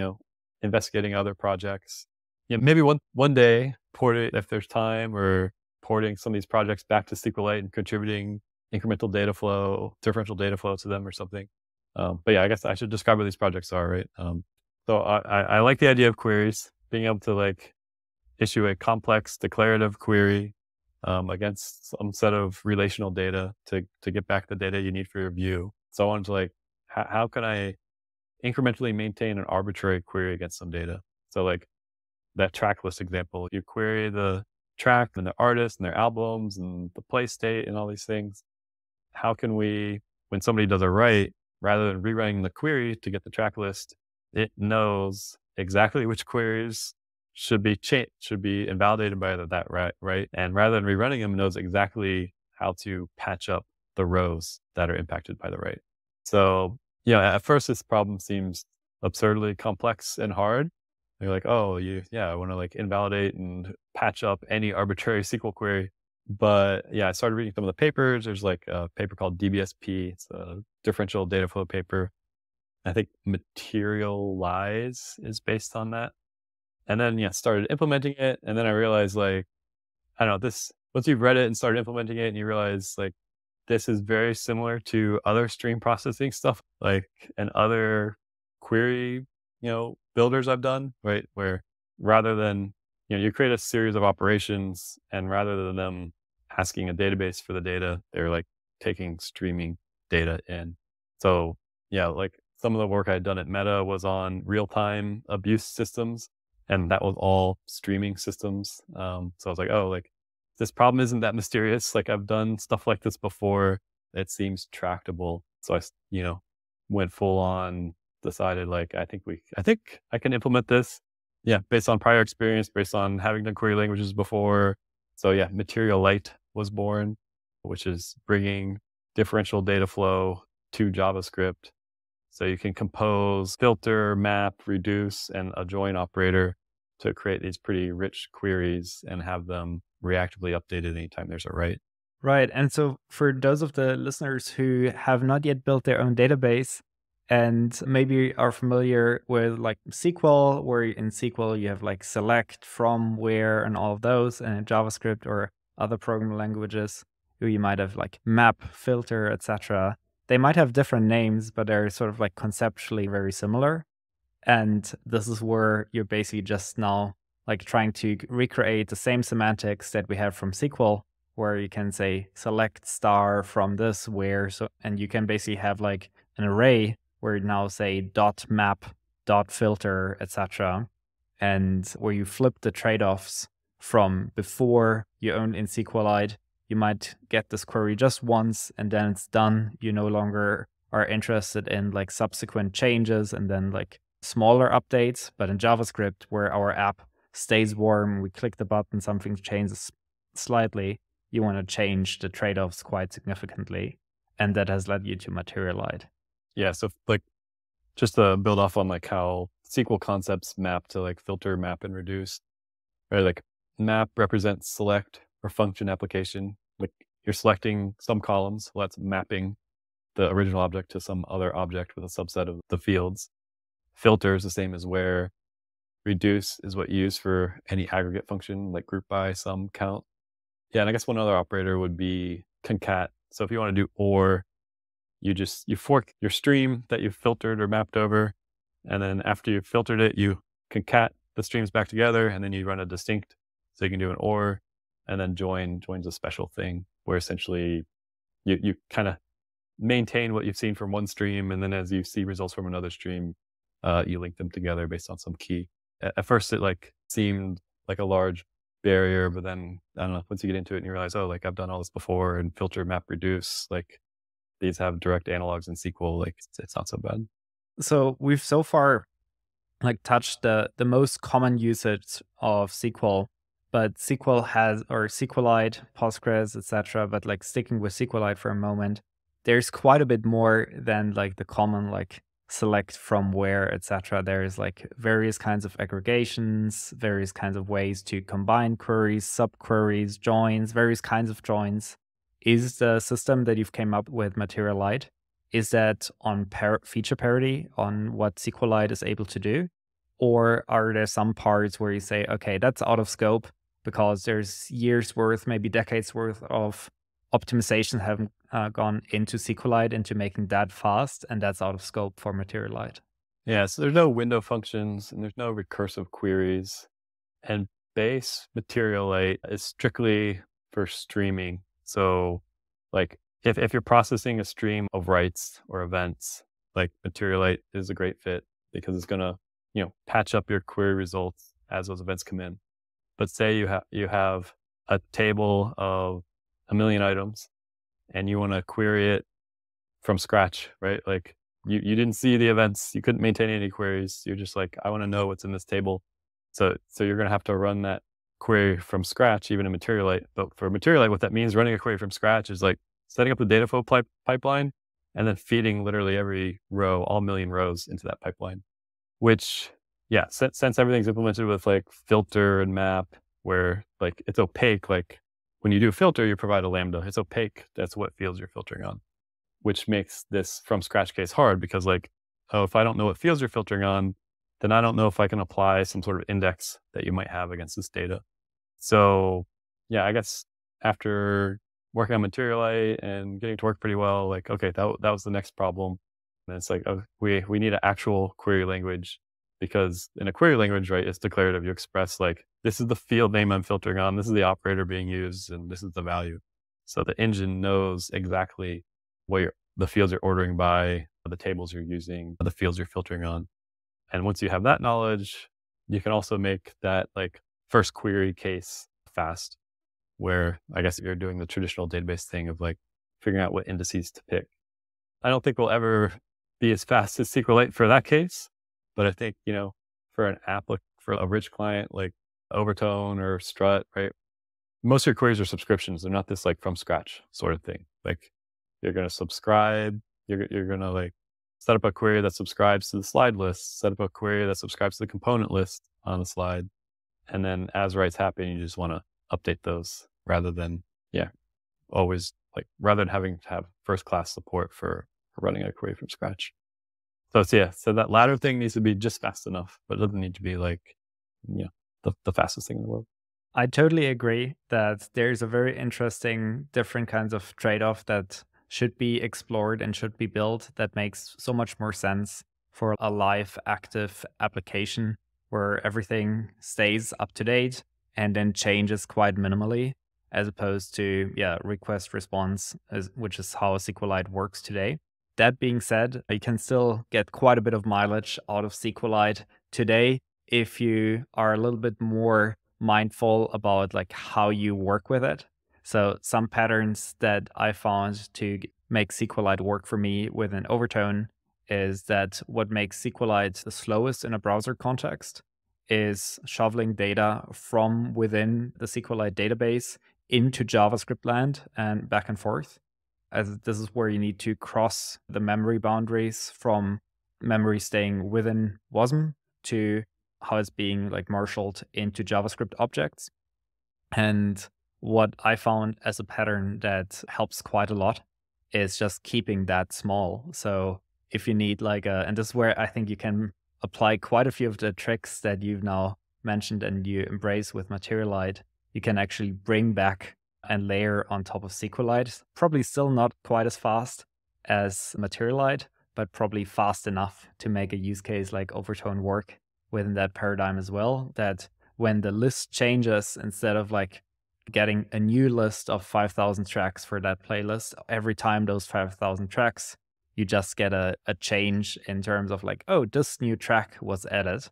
investigating other projects. Yeah, maybe one day port it if there's time, or porting some of these projects back to SQLite and contributing incremental data flow, differential data flow to them or something. But yeah, I guess I should describe what these projects are, right? So I like the idea of queries, being able to like issue a complex declarative query against some set of relational data to get back the data you need for your view. So I wanted to like, how can I incrementally maintain an arbitrary query against some data? So like that track list example, you query the track and the artist and their albums and the play state and all these things. How can we, when somebody does a write, rather than rewriting the query to get the track list, it knows exactly which queries should be invalidated by that right? And rather than rerunning them, it knows exactly how to patch up the rows that are impacted by the write. So, at first this problem seems absurdly complex and hard. You're like, oh, I want to like invalidate and patch up any arbitrary SQL query. But yeah, I started reading some of the papers. There's like a paper called DBSP. It's a differential data flow paper. I think Materialite is based on that. And then, started implementing it. And then I realized like, I don't know, once you've read it and started implementing it and you realize like, this is very similar to other stream processing stuff, like, and other query, builders I've done, right? Where rather than, you create a series of operations, and rather than them asking a database for the data, they're like taking streaming data in. So yeah, like some of the work I'd done at Meta was on real-time abuse systems, and that was all streaming systems. So I was like, oh, like this problem isn't that mysterious. Like I've done stuff like this before. It seems tractable. So I, went full on, decided like, I think I can implement this. Yeah. Based on prior experience, based on having done query languages before. So yeah, Materialite was born, which is bringing differential data flow to JavaScript. So you can compose, filter, map, reduce, and a join operator to create these pretty rich queries and have them reactively updated anytime there's a write. Right. And so for those of the listeners who have not yet built their own database and maybe are familiar with like SQL, where in SQL you have like select, from, where, and all of those, and in JavaScript or other programming languages, you might have like map, filter, etc. They might have different names, but they're sort of like conceptually very similar. And this is where you're basically just now like trying to recreate the same semantics that we have from SQL, where you can say select star from this where, so, and you can basically have like an array where you now say dot map, dot filter, etc. And where you flip the trade-offs from before you owned in SQLite, you might get this query just once and then it's done. You no longer are interested in like subsequent changes and then like smaller updates. But in JavaScript, where our app stays warm, we click the button, something changes slightly, you want to change the trade-offs quite significantly. And that has led you to Materialite. Yeah, so like just to build off on like how SQL concepts map to like filter, map, and reduce, right? Like map represents select or function application. Like you're selecting some columns, well, that's mapping the original object to some other object with a subset of the fields. Filter is the same as where. Reduce is what you use for any aggregate function like group by, sum, count. Yeah, and I guess one other operator would be concat. So if you want to do or, you fork your stream that you've filtered or mapped over, and then after you've filtered it, you concat the streams back together, and then you run a distinct. So you can do an or, and then joins a special thing where essentially you kind of maintain what you've seen from one stream, and then as you see results from another stream, you link them together based on some key. At first, it like seemed like a large barrier, but then I don't know. Once you get into it and you realize, oh, like I've done all this before, and filter, map, reduce, like these have direct analogs in SQL. Like it's not so bad. So we've so far like touched the most common usage of SQL, but SQL has, or SQLite, Postgres, etc. But like sticking with SQLite for a moment, there's quite a bit more than like the common like select from where, etc. There's like various kinds of aggregations, various kinds of ways to combine queries, subqueries, joins, various kinds of joins. Is the system that you've came up with Materialite, is that on feature parity on what SQLite is able to do? Or are there some parts where you say, okay, that's out of scope because there's years worth, maybe decades worth of optimizations have gone into SQLite, into making that fast, and that's out of scope for Materialite? Yeah, so there's no window functions and there's no recursive queries. And base Materialite is strictly for streaming. So like if you're processing a stream of writes or events, like Materialite is a great fit because it's gonna, patch up your query results as those events come in. But say you have a table of 1 million items and you want to query it from scratch, right? Like you didn't see the events, you couldn't maintain any queries. You're just like, I want to know what's in this table. So you're going to have to run that query from scratch, even in Materialite. But for Materialite, what that means, running a query from scratch, is like setting up the data flow pipeline and then feeding literally every row, all 1 million rows into that pipeline. Which, yeah, since everything's implemented with like filter and map, where like it's opaque, like when you do filter, you provide a lambda. It's opaque. That's what fields you're filtering on, which makes this from scratch case hard because like, oh, if I don't know what fields you're filtering on, then I don't know if I can apply some sort of index that you might have against this data. So yeah, I guess after working on Materialite and getting to work pretty well, like, okay, that was the next problem. And it's like, oh, we need an actual query language because in a query language, right, it's declarative. You express like, this is the field name I'm filtering on, this is the operator being used, and this is the value. So the engine knows exactly what the fields you're ordering by, the tables you're using, the fields you're filtering on. And once you have that knowledge, you can also make that like first query case fast, where I guess if you're doing the traditional database thing of like figuring out what indices to pick. I don't think we'll ever be as fast as SQLite for that case, but I think, for an for a rich client like Overtone or Strut, right? Most of your queries are subscriptions. They're not this like from scratch sort of thing. Like you're going to subscribe, you're going to like set up a query that subscribes to the slide list, set up a query that subscribes to the component list on the slide. And then as writes happen, you just want to update those rather than, always like, rather than having to have first class support for running a query from scratch. So that latter thing needs to be just fast enough, but it doesn't need to be like, the fastest thing in the world. I totally agree that there's a very interesting different kinds of trade-off that should be explored and should be built that makes so much more sense for a live active application where everything stays up to date and then changes quite minimally, as opposed to request response, which is how SQLite works today. That being said, you can still get quite a bit of mileage out of SQLite today if you are a little bit more mindful about like how you work with it. So some patterns that I found to make SQLite work for me with an overtone is that what makes SQLite the slowest in a browser context is shoveling data from within the SQLite database into JavaScript land and back and forth. As this is where you need to cross the memory boundaries from memory staying within WASM to how it's being like marshaled into JavaScript objects. And what I found as a pattern that helps quite a lot is just keeping that small. So if you need like and this is where I think you can apply quite a few of the tricks that you've now mentioned and you embrace with Materialite, you can actually bring back and layer on top of SQLite. Probably still not quite as fast as Materialite, but probably fast enough to make a use case like Overtone work within that paradigm as well. That when the list changes, instead of like getting a new list of 5,000 tracks for that playlist, every time those 5,000 tracks, you just get a change in terms of like, oh, this new track was added.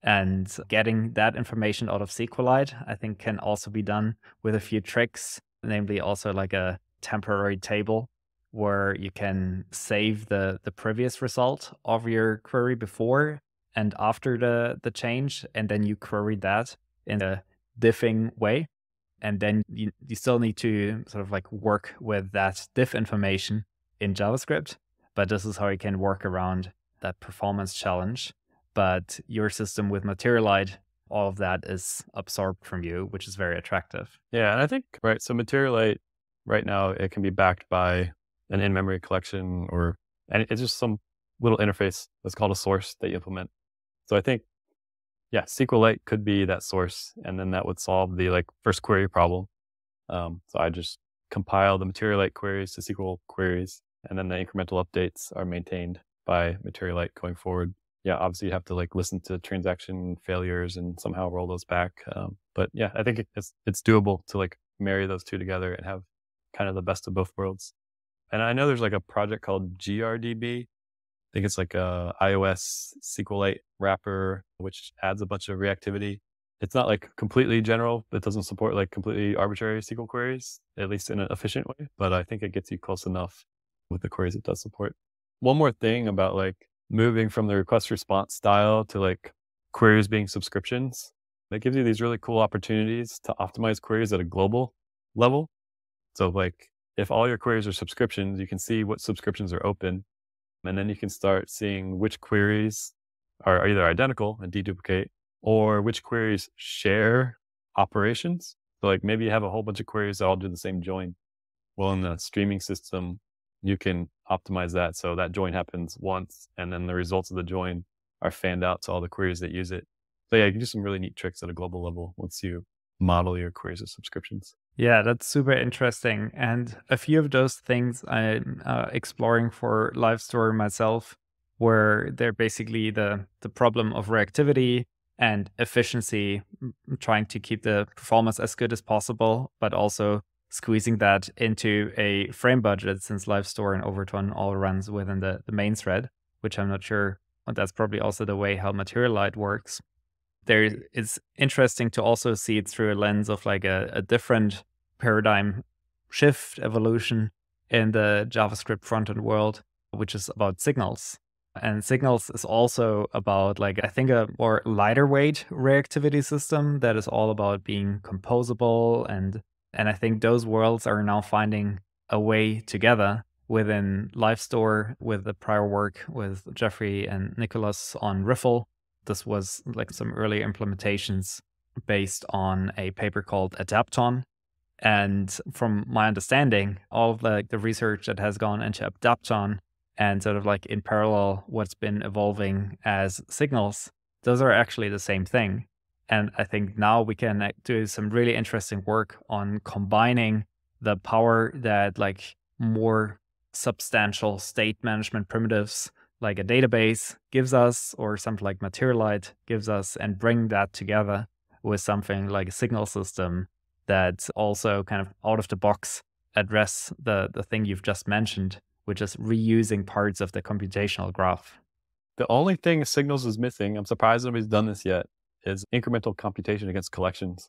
And getting that information out of SQLite, I think, can also be done with a few tricks, namely also like a temporary table where you can save the previous result of your query before and after the change, and then you query that in a diffing way. And then you still need to sort of like work with that diff information in JavaScript, but this is how you can work around that performance challenge. But your system with Materialite, all of that is absorbed from you, which is very attractive. Yeah, and I think, right, so Materialite, right now, it can be backed by an in-memory collection and it's just some little interface that's called a source that you implement. So I think, yeah, SQLite could be that source, and then that would solve the like first query problem. So I just compile the Materialite queries to SQL queries, and then the incremental updates are maintained by Materialite going forward. Yeah, obviously you have to like listen to transaction failures and somehow roll those back. But yeah, I think it's doable to like marry those two together and have kind of the best of both worlds. And I know there's like a project called GRDB. I think it's like a iOS SQLite wrapper, which adds a bunch of reactivity. It's not like completely general. It doesn't support like completely arbitrary SQL queries, at least in an efficient way. But I think it gets you close enough with the queries it does support. One more thing about like moving from the request response style to like queries being subscriptions, that gives you these really cool opportunities to optimize queries at a global level. So like if all your queries are subscriptions, you can see what subscriptions are open. And then you can start seeing which queries are either identical and deduplicate, or which queries share operations. So like maybe you have a whole bunch of queries that all do the same join. Well, in the streaming system, you can optimize that so that join happens once, and then the results of the join are fanned out to all the queries that use it. So yeah, you can do some really neat tricks at a global level once you model your queries as subscriptions. Yeah, that's super interesting. And a few of those things I'm exploring for LiveStore myself, where they're basically the problem of reactivity and efficiency, trying to keep the performance as good as possible, but also squeezing that into a frame budget, since LiveStore and Overton all runs within the main thread, which I'm not sure. But that's probably also the way how Materialite works. It's interesting to also see it through a lens of like a different paradigm shift evolution in the JavaScript frontend world, which is about signals. And signals is also about like, I think, a more lighter weight reactivity system that is all about being composable. And I think those worlds are now finding a way together within LiveStore with the prior work with Jeffrey and Nicholas on Riffle. This was like some early implementations based on a paper called Adapton. And from my understanding, all of the research that has gone into Adapton and sort of like in parallel what's been evolving as signals, those are actually the same thing. And I think now we can do some really interesting work on combining the power that like more substantial state management primitives like a database gives us, or something like Materialite gives us, and bring that together with something like a signal system that also kind of out of the box address the thing you've just mentioned, which is reusing parts of the computational graph. The only thing Signals is missing, I'm surprised nobody's done this yet, is incremental computation against collections,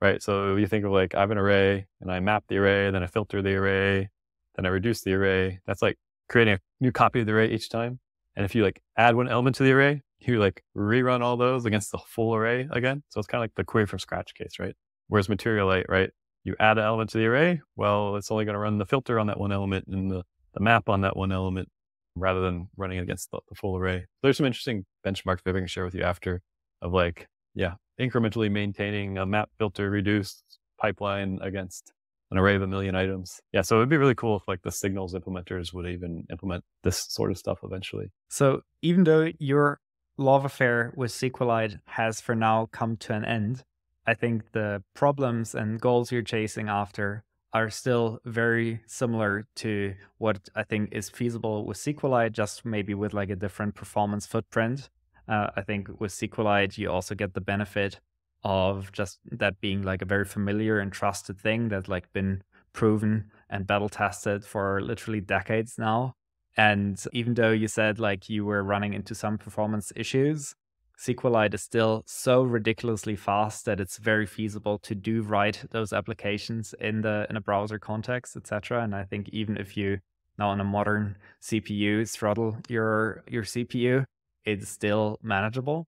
right? So you think of like, I have an array and I map the array, then I filter the array, then I reduce the array. That's like creating a new copy of the array each time. And if you like add one element to the array, you like rerun all those against the full array again. So it's kind of like the query from scratch case, right? Whereas Materialite, right? You add an element to the array, well, it's only going to run the filter on that one element and the map on that one element rather than running against the full array. There's some interesting benchmarks that I can share with you after of like, yeah, incrementally maintaining a map filter reduced pipeline against an array of 1,000,000 items. Yeah, so it'd be really cool if like the signals implementers would even implement this sort of stuff eventually. So even though your love affair with SQLite has for now come to an end, I think the problems and goals you're chasing after are still very similar to what I think is feasible with SQLite, just maybe with like a different performance footprint. I think with SQLite, you also get the benefit of just that being like a very familiar and trusted thing that's like been proven and battle tested for literally decades now. And even though you said like you were running into some performance issues, SQLite is still so ridiculously fast that it's very feasible to do write those applications in a browser context, etc. And I think even if you now on a modern CPU throttle your CPU, it's still manageable.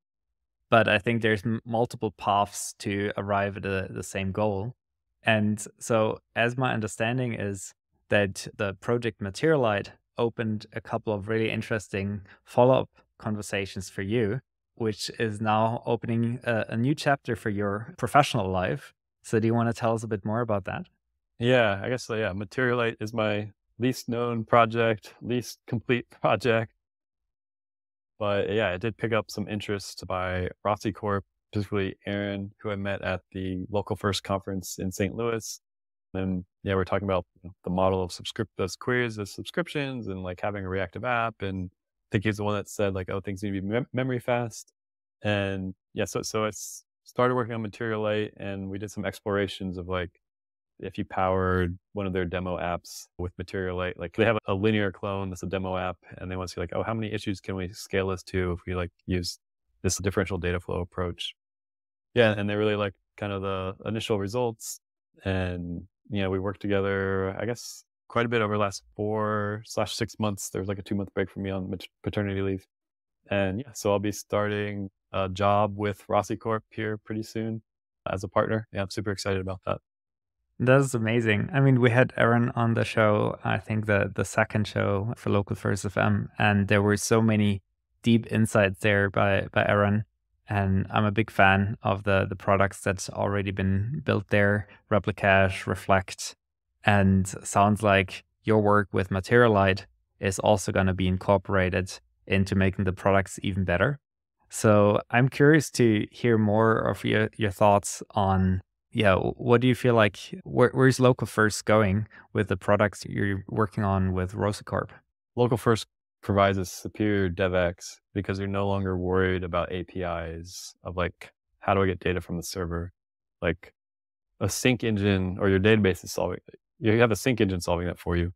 But I think there's multiple paths to arrive at the same goal. And so, as my understanding is that the project Materialite opened a couple of really interesting follow-up conversations for you, which is now opening a new chapter for your professional life. So, do you want to tell us a bit more about that? Yeah, I guess so. Yeah, Materialite is my least known project, least complete project. But yeah, it did pick up some interest by Rocicorp, particularly Aaron, who I met at the Local First conference in St. Louis. And yeah, we're talking about the model of those queries as subscriptions and like having a reactive app. And I think he's the one that said like, oh, things need to be memory fast. And yeah, so I started working on Materialite and we did some explorations of like, if you powered one of their demo apps with Materialite, like they have a linear clone that's a demo app, and they want to see like, oh, how many issues can we scale this to if we like use this differential data flow approach? Yeah, and they really like kind of the initial results, and we worked together, I guess, quite a bit over the last 4/6 months. There was like a 2-month break for me on paternity leave, and yeah, so I'll be starting a job with Rocicorp here pretty soon as a partner. Yeah, I'm super excited about that. That's amazing. I mean, we had Aaron on the show, I think the second show for Local First FM, and there were so many deep insights there by Aaron. And I'm a big fan of the products that's already been built there, Replicache, Reflect, and sounds like your work with Materialite is also going to be incorporated into making the products even better. So I'm curious to hear more of your thoughts on, yeah, what do you feel like, where's Local First going with the products you're working on with Rocicorp? Local First provides a superior DevX because you're no longer worried about APIs of like, how do I get data from the server? Like a sync engine or your database is solving it. You have a sync engine solving that for you,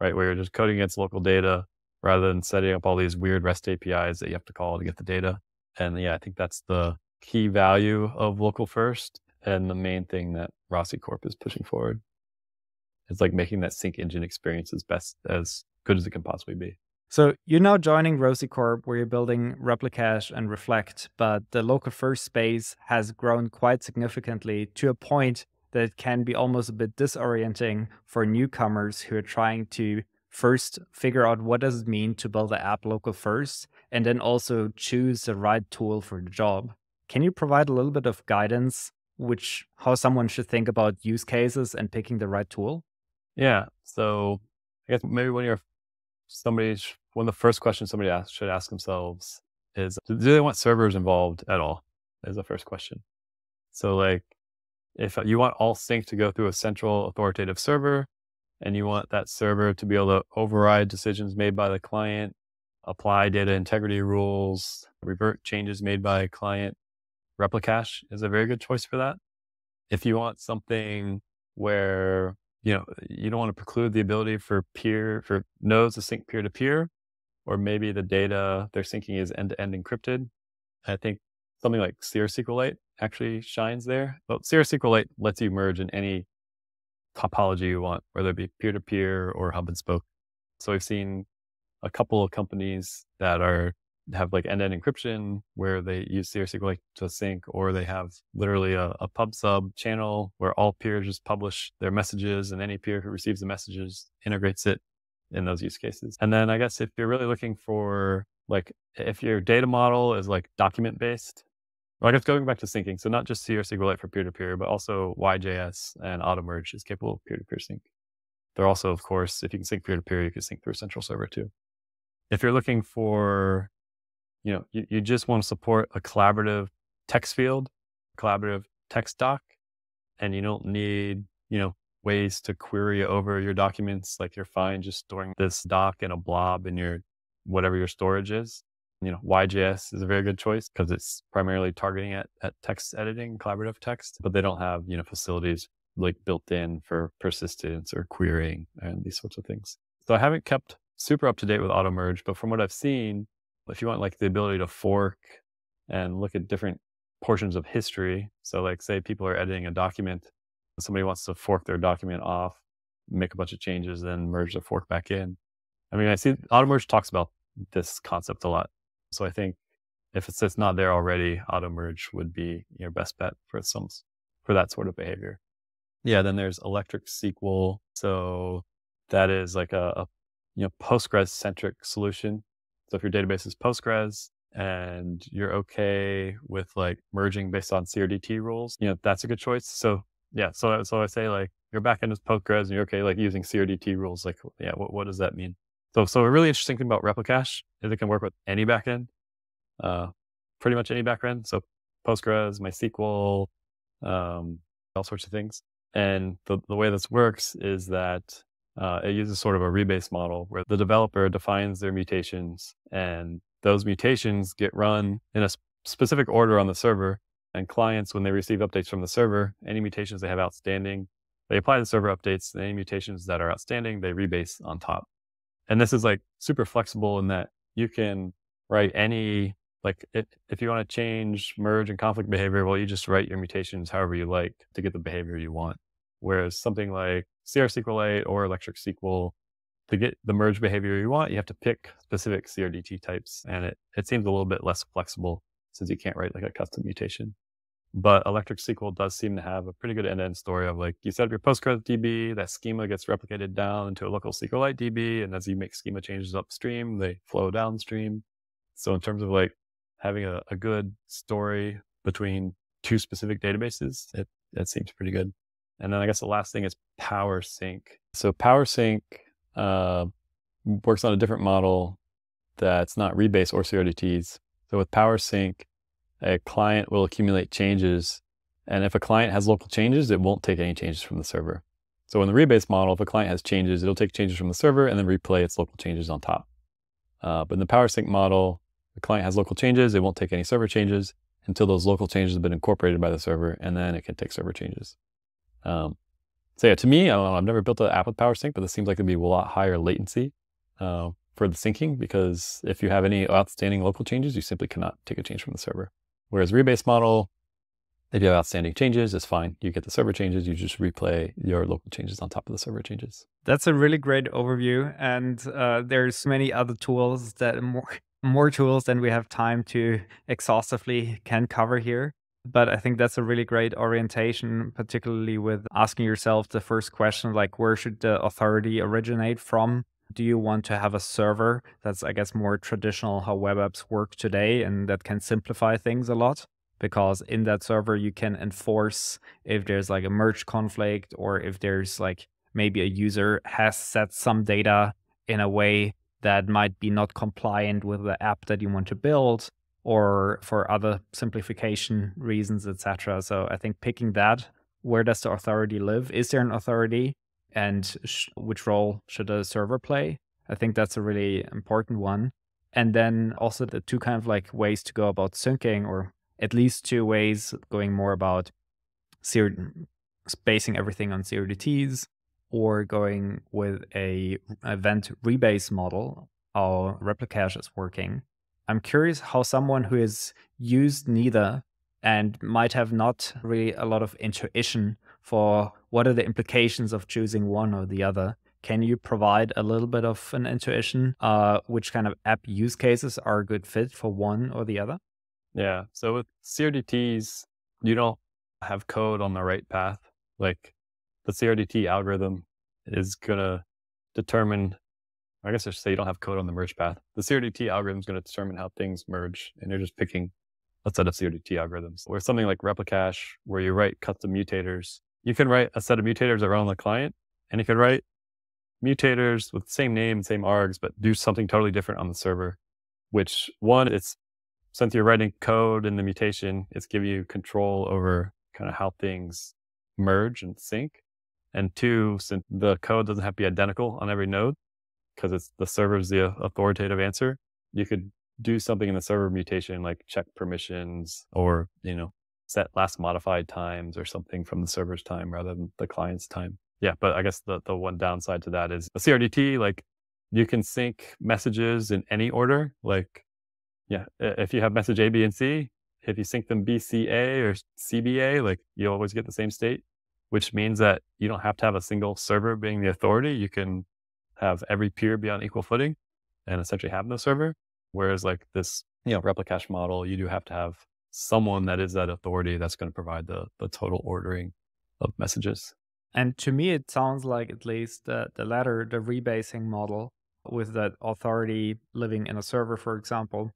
right? Where you're just coding against local data rather than setting up all these weird REST APIs that you have to call to get the data. And yeah, I think that's the key value of Local First and the main thing that Rocicorp is pushing forward. It's like making that sync engine experience as good as it can possibly be. So you're now joining Rocicorp, where you're building Replicache and Reflect, but the Local First space has grown quite significantly to a point that it can be almost a bit disorienting for newcomers who are trying to first figure out what does it mean to build the app local first, and then also choose the right tool for the job. Can you provide a little bit of guidance, how someone should think about use cases and picking the right tool? Yeah. So I guess maybe one of the first questions somebody should ask themselves is, do they want servers involved at all? Is the first question. So like, if you want all sync to go through a central authoritative server, and you want that server to be able to override decisions made by the client, apply data integrity rules, revert changes made by a client, Replicache is a very good choice for that. If you want something where you don't want to preclude the ability for nodes to sync peer to peer, or maybe the data they're syncing is end-to-end encrypted, I think something like CR-SQLite actually shines there. But CR-SQLite lets you merge in any topology you want, whether it be peer-to-peer or hub and spoke. So we've seen a couple of companies that are have like end-to-end encryption where they use CR-SQLite to sync, or they have literally a pub sub channel where all peers just publish their messages and any peer who receives the messages integrates it in those use cases. And then I guess if you're really looking for like, if your data model is like document based, well, I guess going back to syncing, so not just CR-SQLite for peer-to-peer, but also YJS and AutoMerge is capable of peer-to-peer sync. They're also, of course, if you can sync peer-to-peer, you can sync through a central server too. If you're looking for, you just want to support a collaborative text field, collaborative text doc, and you don't need, ways to query over your documents. Like you're fine just storing this doc in a blob in your, whatever your storage is. YJS is a very good choice because it's primarily targeting at text editing, collaborative text, but they don't have, facilities like built in for persistence or querying and these sorts of things. So I haven't kept super up to date with AutoMerge, but from what I've seen, if you want like the ability to fork and look at different portions of history, so like say people are editing a document, somebody wants to fork their document off, make a bunch of changes, then merge the fork back in. I mean, I see AutoMerge talks about this concept a lot. So I think if it's not there already, AutoMerge would be your best bet for that sort of behavior. Yeah, then there's Electric SQL. So that is like a Postgres-centric solution. So if your database is Postgres and you're okay with like merging based on CRDT rules, that's a good choice. So yeah, so I say like your backend is Postgres and you're okay like using CRDT rules. Like, yeah, what does that mean? So a really interesting thing about Replicache is it can work with any backend, pretty much any backend. So Postgres, MySQL, all sorts of things. And the way this works is that it uses sort of a rebase model where the developer defines their mutations and those mutations get run in a specific order on the server. And clients, when they receive updates from the server, any mutations they have outstanding, they apply the server updates, and any mutations that are outstanding, they rebase on top. And this is like super flexible in that you can write any, like if you want to change merge and conflict behavior, well, you just write your mutations however you like to get the behavior you want. Whereas something like CR-SQLite or Electric SQL, to get the merge behavior you want, you have to pick specific CRDT types. And it seems a little bit less flexible since you can't write like a custom mutation. But Electric SQL does seem to have a pretty good end-to-end story of like, you set up your Postgres DB, that schema gets replicated down into a local SQLite DB. And as you make schema changes upstream, they flow downstream. So in terms of like having a good story between two specific databases, it seems pretty good. And then I guess the last thing is PowerSync. So PowerSync works on a different model that's not rebase or CRDTs. So with PowerSync, a client will accumulate changes. And if a client has local changes, it won't take any changes from the server. So in the rebase model, if a client has changes, it'll take changes from the server and then replay its local changes on top. But in the PowerSync model, the client has local changes, it won't take any server changes until those local changes have been incorporated by the server, and then it can take server changes. So yeah, to me, I've never built an app with PowerSync, but this seems like it'd be a lot higher latency for the syncing, because if you have any outstanding local changes, you simply cannot take a change from the server. Whereas rebase model, if you have outstanding changes, it's fine. You get the server changes, you just replay your local changes on top of the server changes. That's a really great overview. And there's many other tools that more tools than we have time to exhaustively can cover here. But I think that's a really great orientation, particularly with asking yourself the first question, like where should the authority originate from? Do you want to have a server that's, I guess, more traditional how web apps work today and that can simplify things a lot? Because in that server, you can enforce if there's like a merge conflict, or if there's like maybe a user has set some data in a way that might be not compliant with the app that you want to build, or for other simplification reasons, etc. So I think picking that, where does the authority live? Is there an authority? And which role should a server play? I think that's a really important one. And then also the two kind of like ways to go about syncing, or at least two ways going more about basing everything on CRDTs, or going with a event rebase model, how Replicache is working. I'm curious how someone who has used neither and might have not really a lot of intuition for what are the implications of choosing one or the other Can you provide a little bit of an intuition which kind of app use cases are a good fit for one or the other? Yeah. So with CRDTs, you don't have code on the right path. Like the CRDT algorithm is going to determine, I guess I should say you don't have code on the merge path. The CRDT algorithm is going to determine how things merge, and you're just picking a set of CRDT algorithms. Or something like replicache, where you write custom mutators. You can write a set of mutators that run on the client, and you can write mutators with the same name, same args, but do something totally different on the server. Which one, it's since you're writing code in the mutation, it's giving you control over kind of how things merge and sync. And two, since the code doesn't have to be identical on every node, because it's the server's the authoritative answer, you could do something in the server mutation like check permissions or, set last modified times or something from the server's time rather than the client's time. Yeah, but I guess the one downside to that is a CRDT, like you can sync messages in any order. Like, yeah, if you have message A, B, and C, if you sync them BCA or CBA, like you always get the same state, which means that you don't have to have a single server being the authority. You can have every peer be on equal footing and essentially have no server. Whereas like this, replicache model, you do have to have someone that is that authority that's going to provide the total ordering of messages. And to me, it sounds like at least the latter, the rebasing model with that authority living in a server, for example,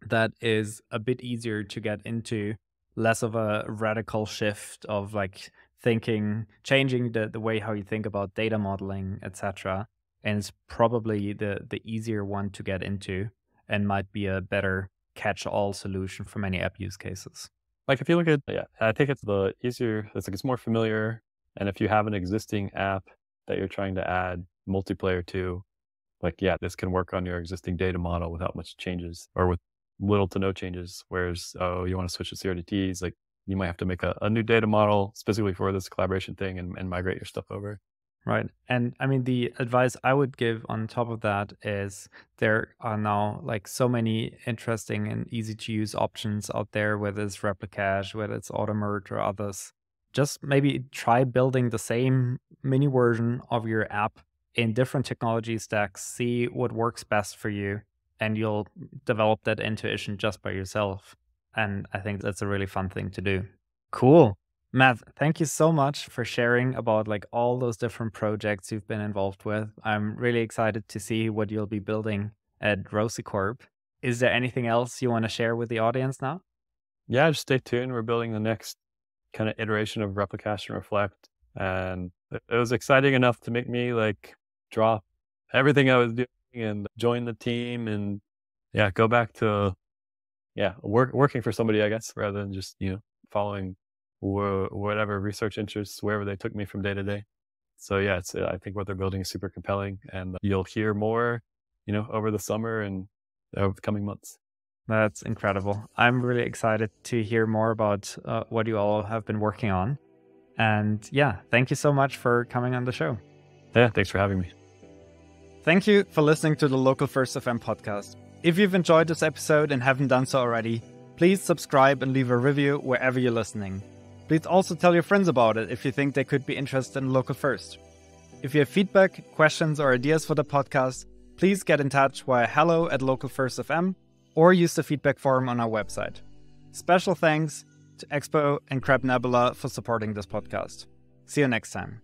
that is a bit easier to get into, less of a radical shift of like thinking, changing the way how you think about data modeling, etc. And it's probably the easier one to get into and might be a better catch-all solution for many app use cases. Like if you look at, I think it's the easier, it's more familiar. And if you have an existing app that you're trying to add multiplayer to, like, this can work on your existing data model without much changes or with little to no changes. Whereas, you want to switch to CRDTs, like you might have to make a new data model specifically for this collaboration thing and migrate your stuff over. Right. And I mean, the advice I would give on top of that is there are now like so many interesting and easy to use options out there, whether it's replicache, whether it's auto merge or others. Just maybe try building the same mini version of your app in different technology stacks, see what works best for you, and you'll develop that intuition just by yourself. And I think that's a really fun thing to do. Cool. Matt, thank you so much for sharing about like all those different projects you've been involved with. I'm really excited to see what you'll be building at Rocicorp. Is there anything else you want to share with the audience now? Yeah, just stay tuned. We're building the next kind of iteration of replicache and reflect. And it was exciting enough to make me like drop everything I was doing and join the team and go back to working for somebody, I guess, rather than just following whatever research interests wherever they took me from day to day. So it's I think what they're building is super compelling, and you'll hear more over the summer and over the coming months. That's incredible. I'm really excited to hear more about what you all have been working on. And thank you so much for coming on the show. Yeah, thanks for having me. Thank you for listening to the Local First FM podcast. If you've enjoyed this episode and haven't done so already, please subscribe and leave a review wherever you're listening. Please also tell your friends about it if you think they could be interested in Local First. If you have feedback, questions, or ideas for the podcast, please get in touch via hello@localfirstfm or use the feedback form on our website. Special thanks to Expo and Crab Nebula for supporting this podcast. See you next time.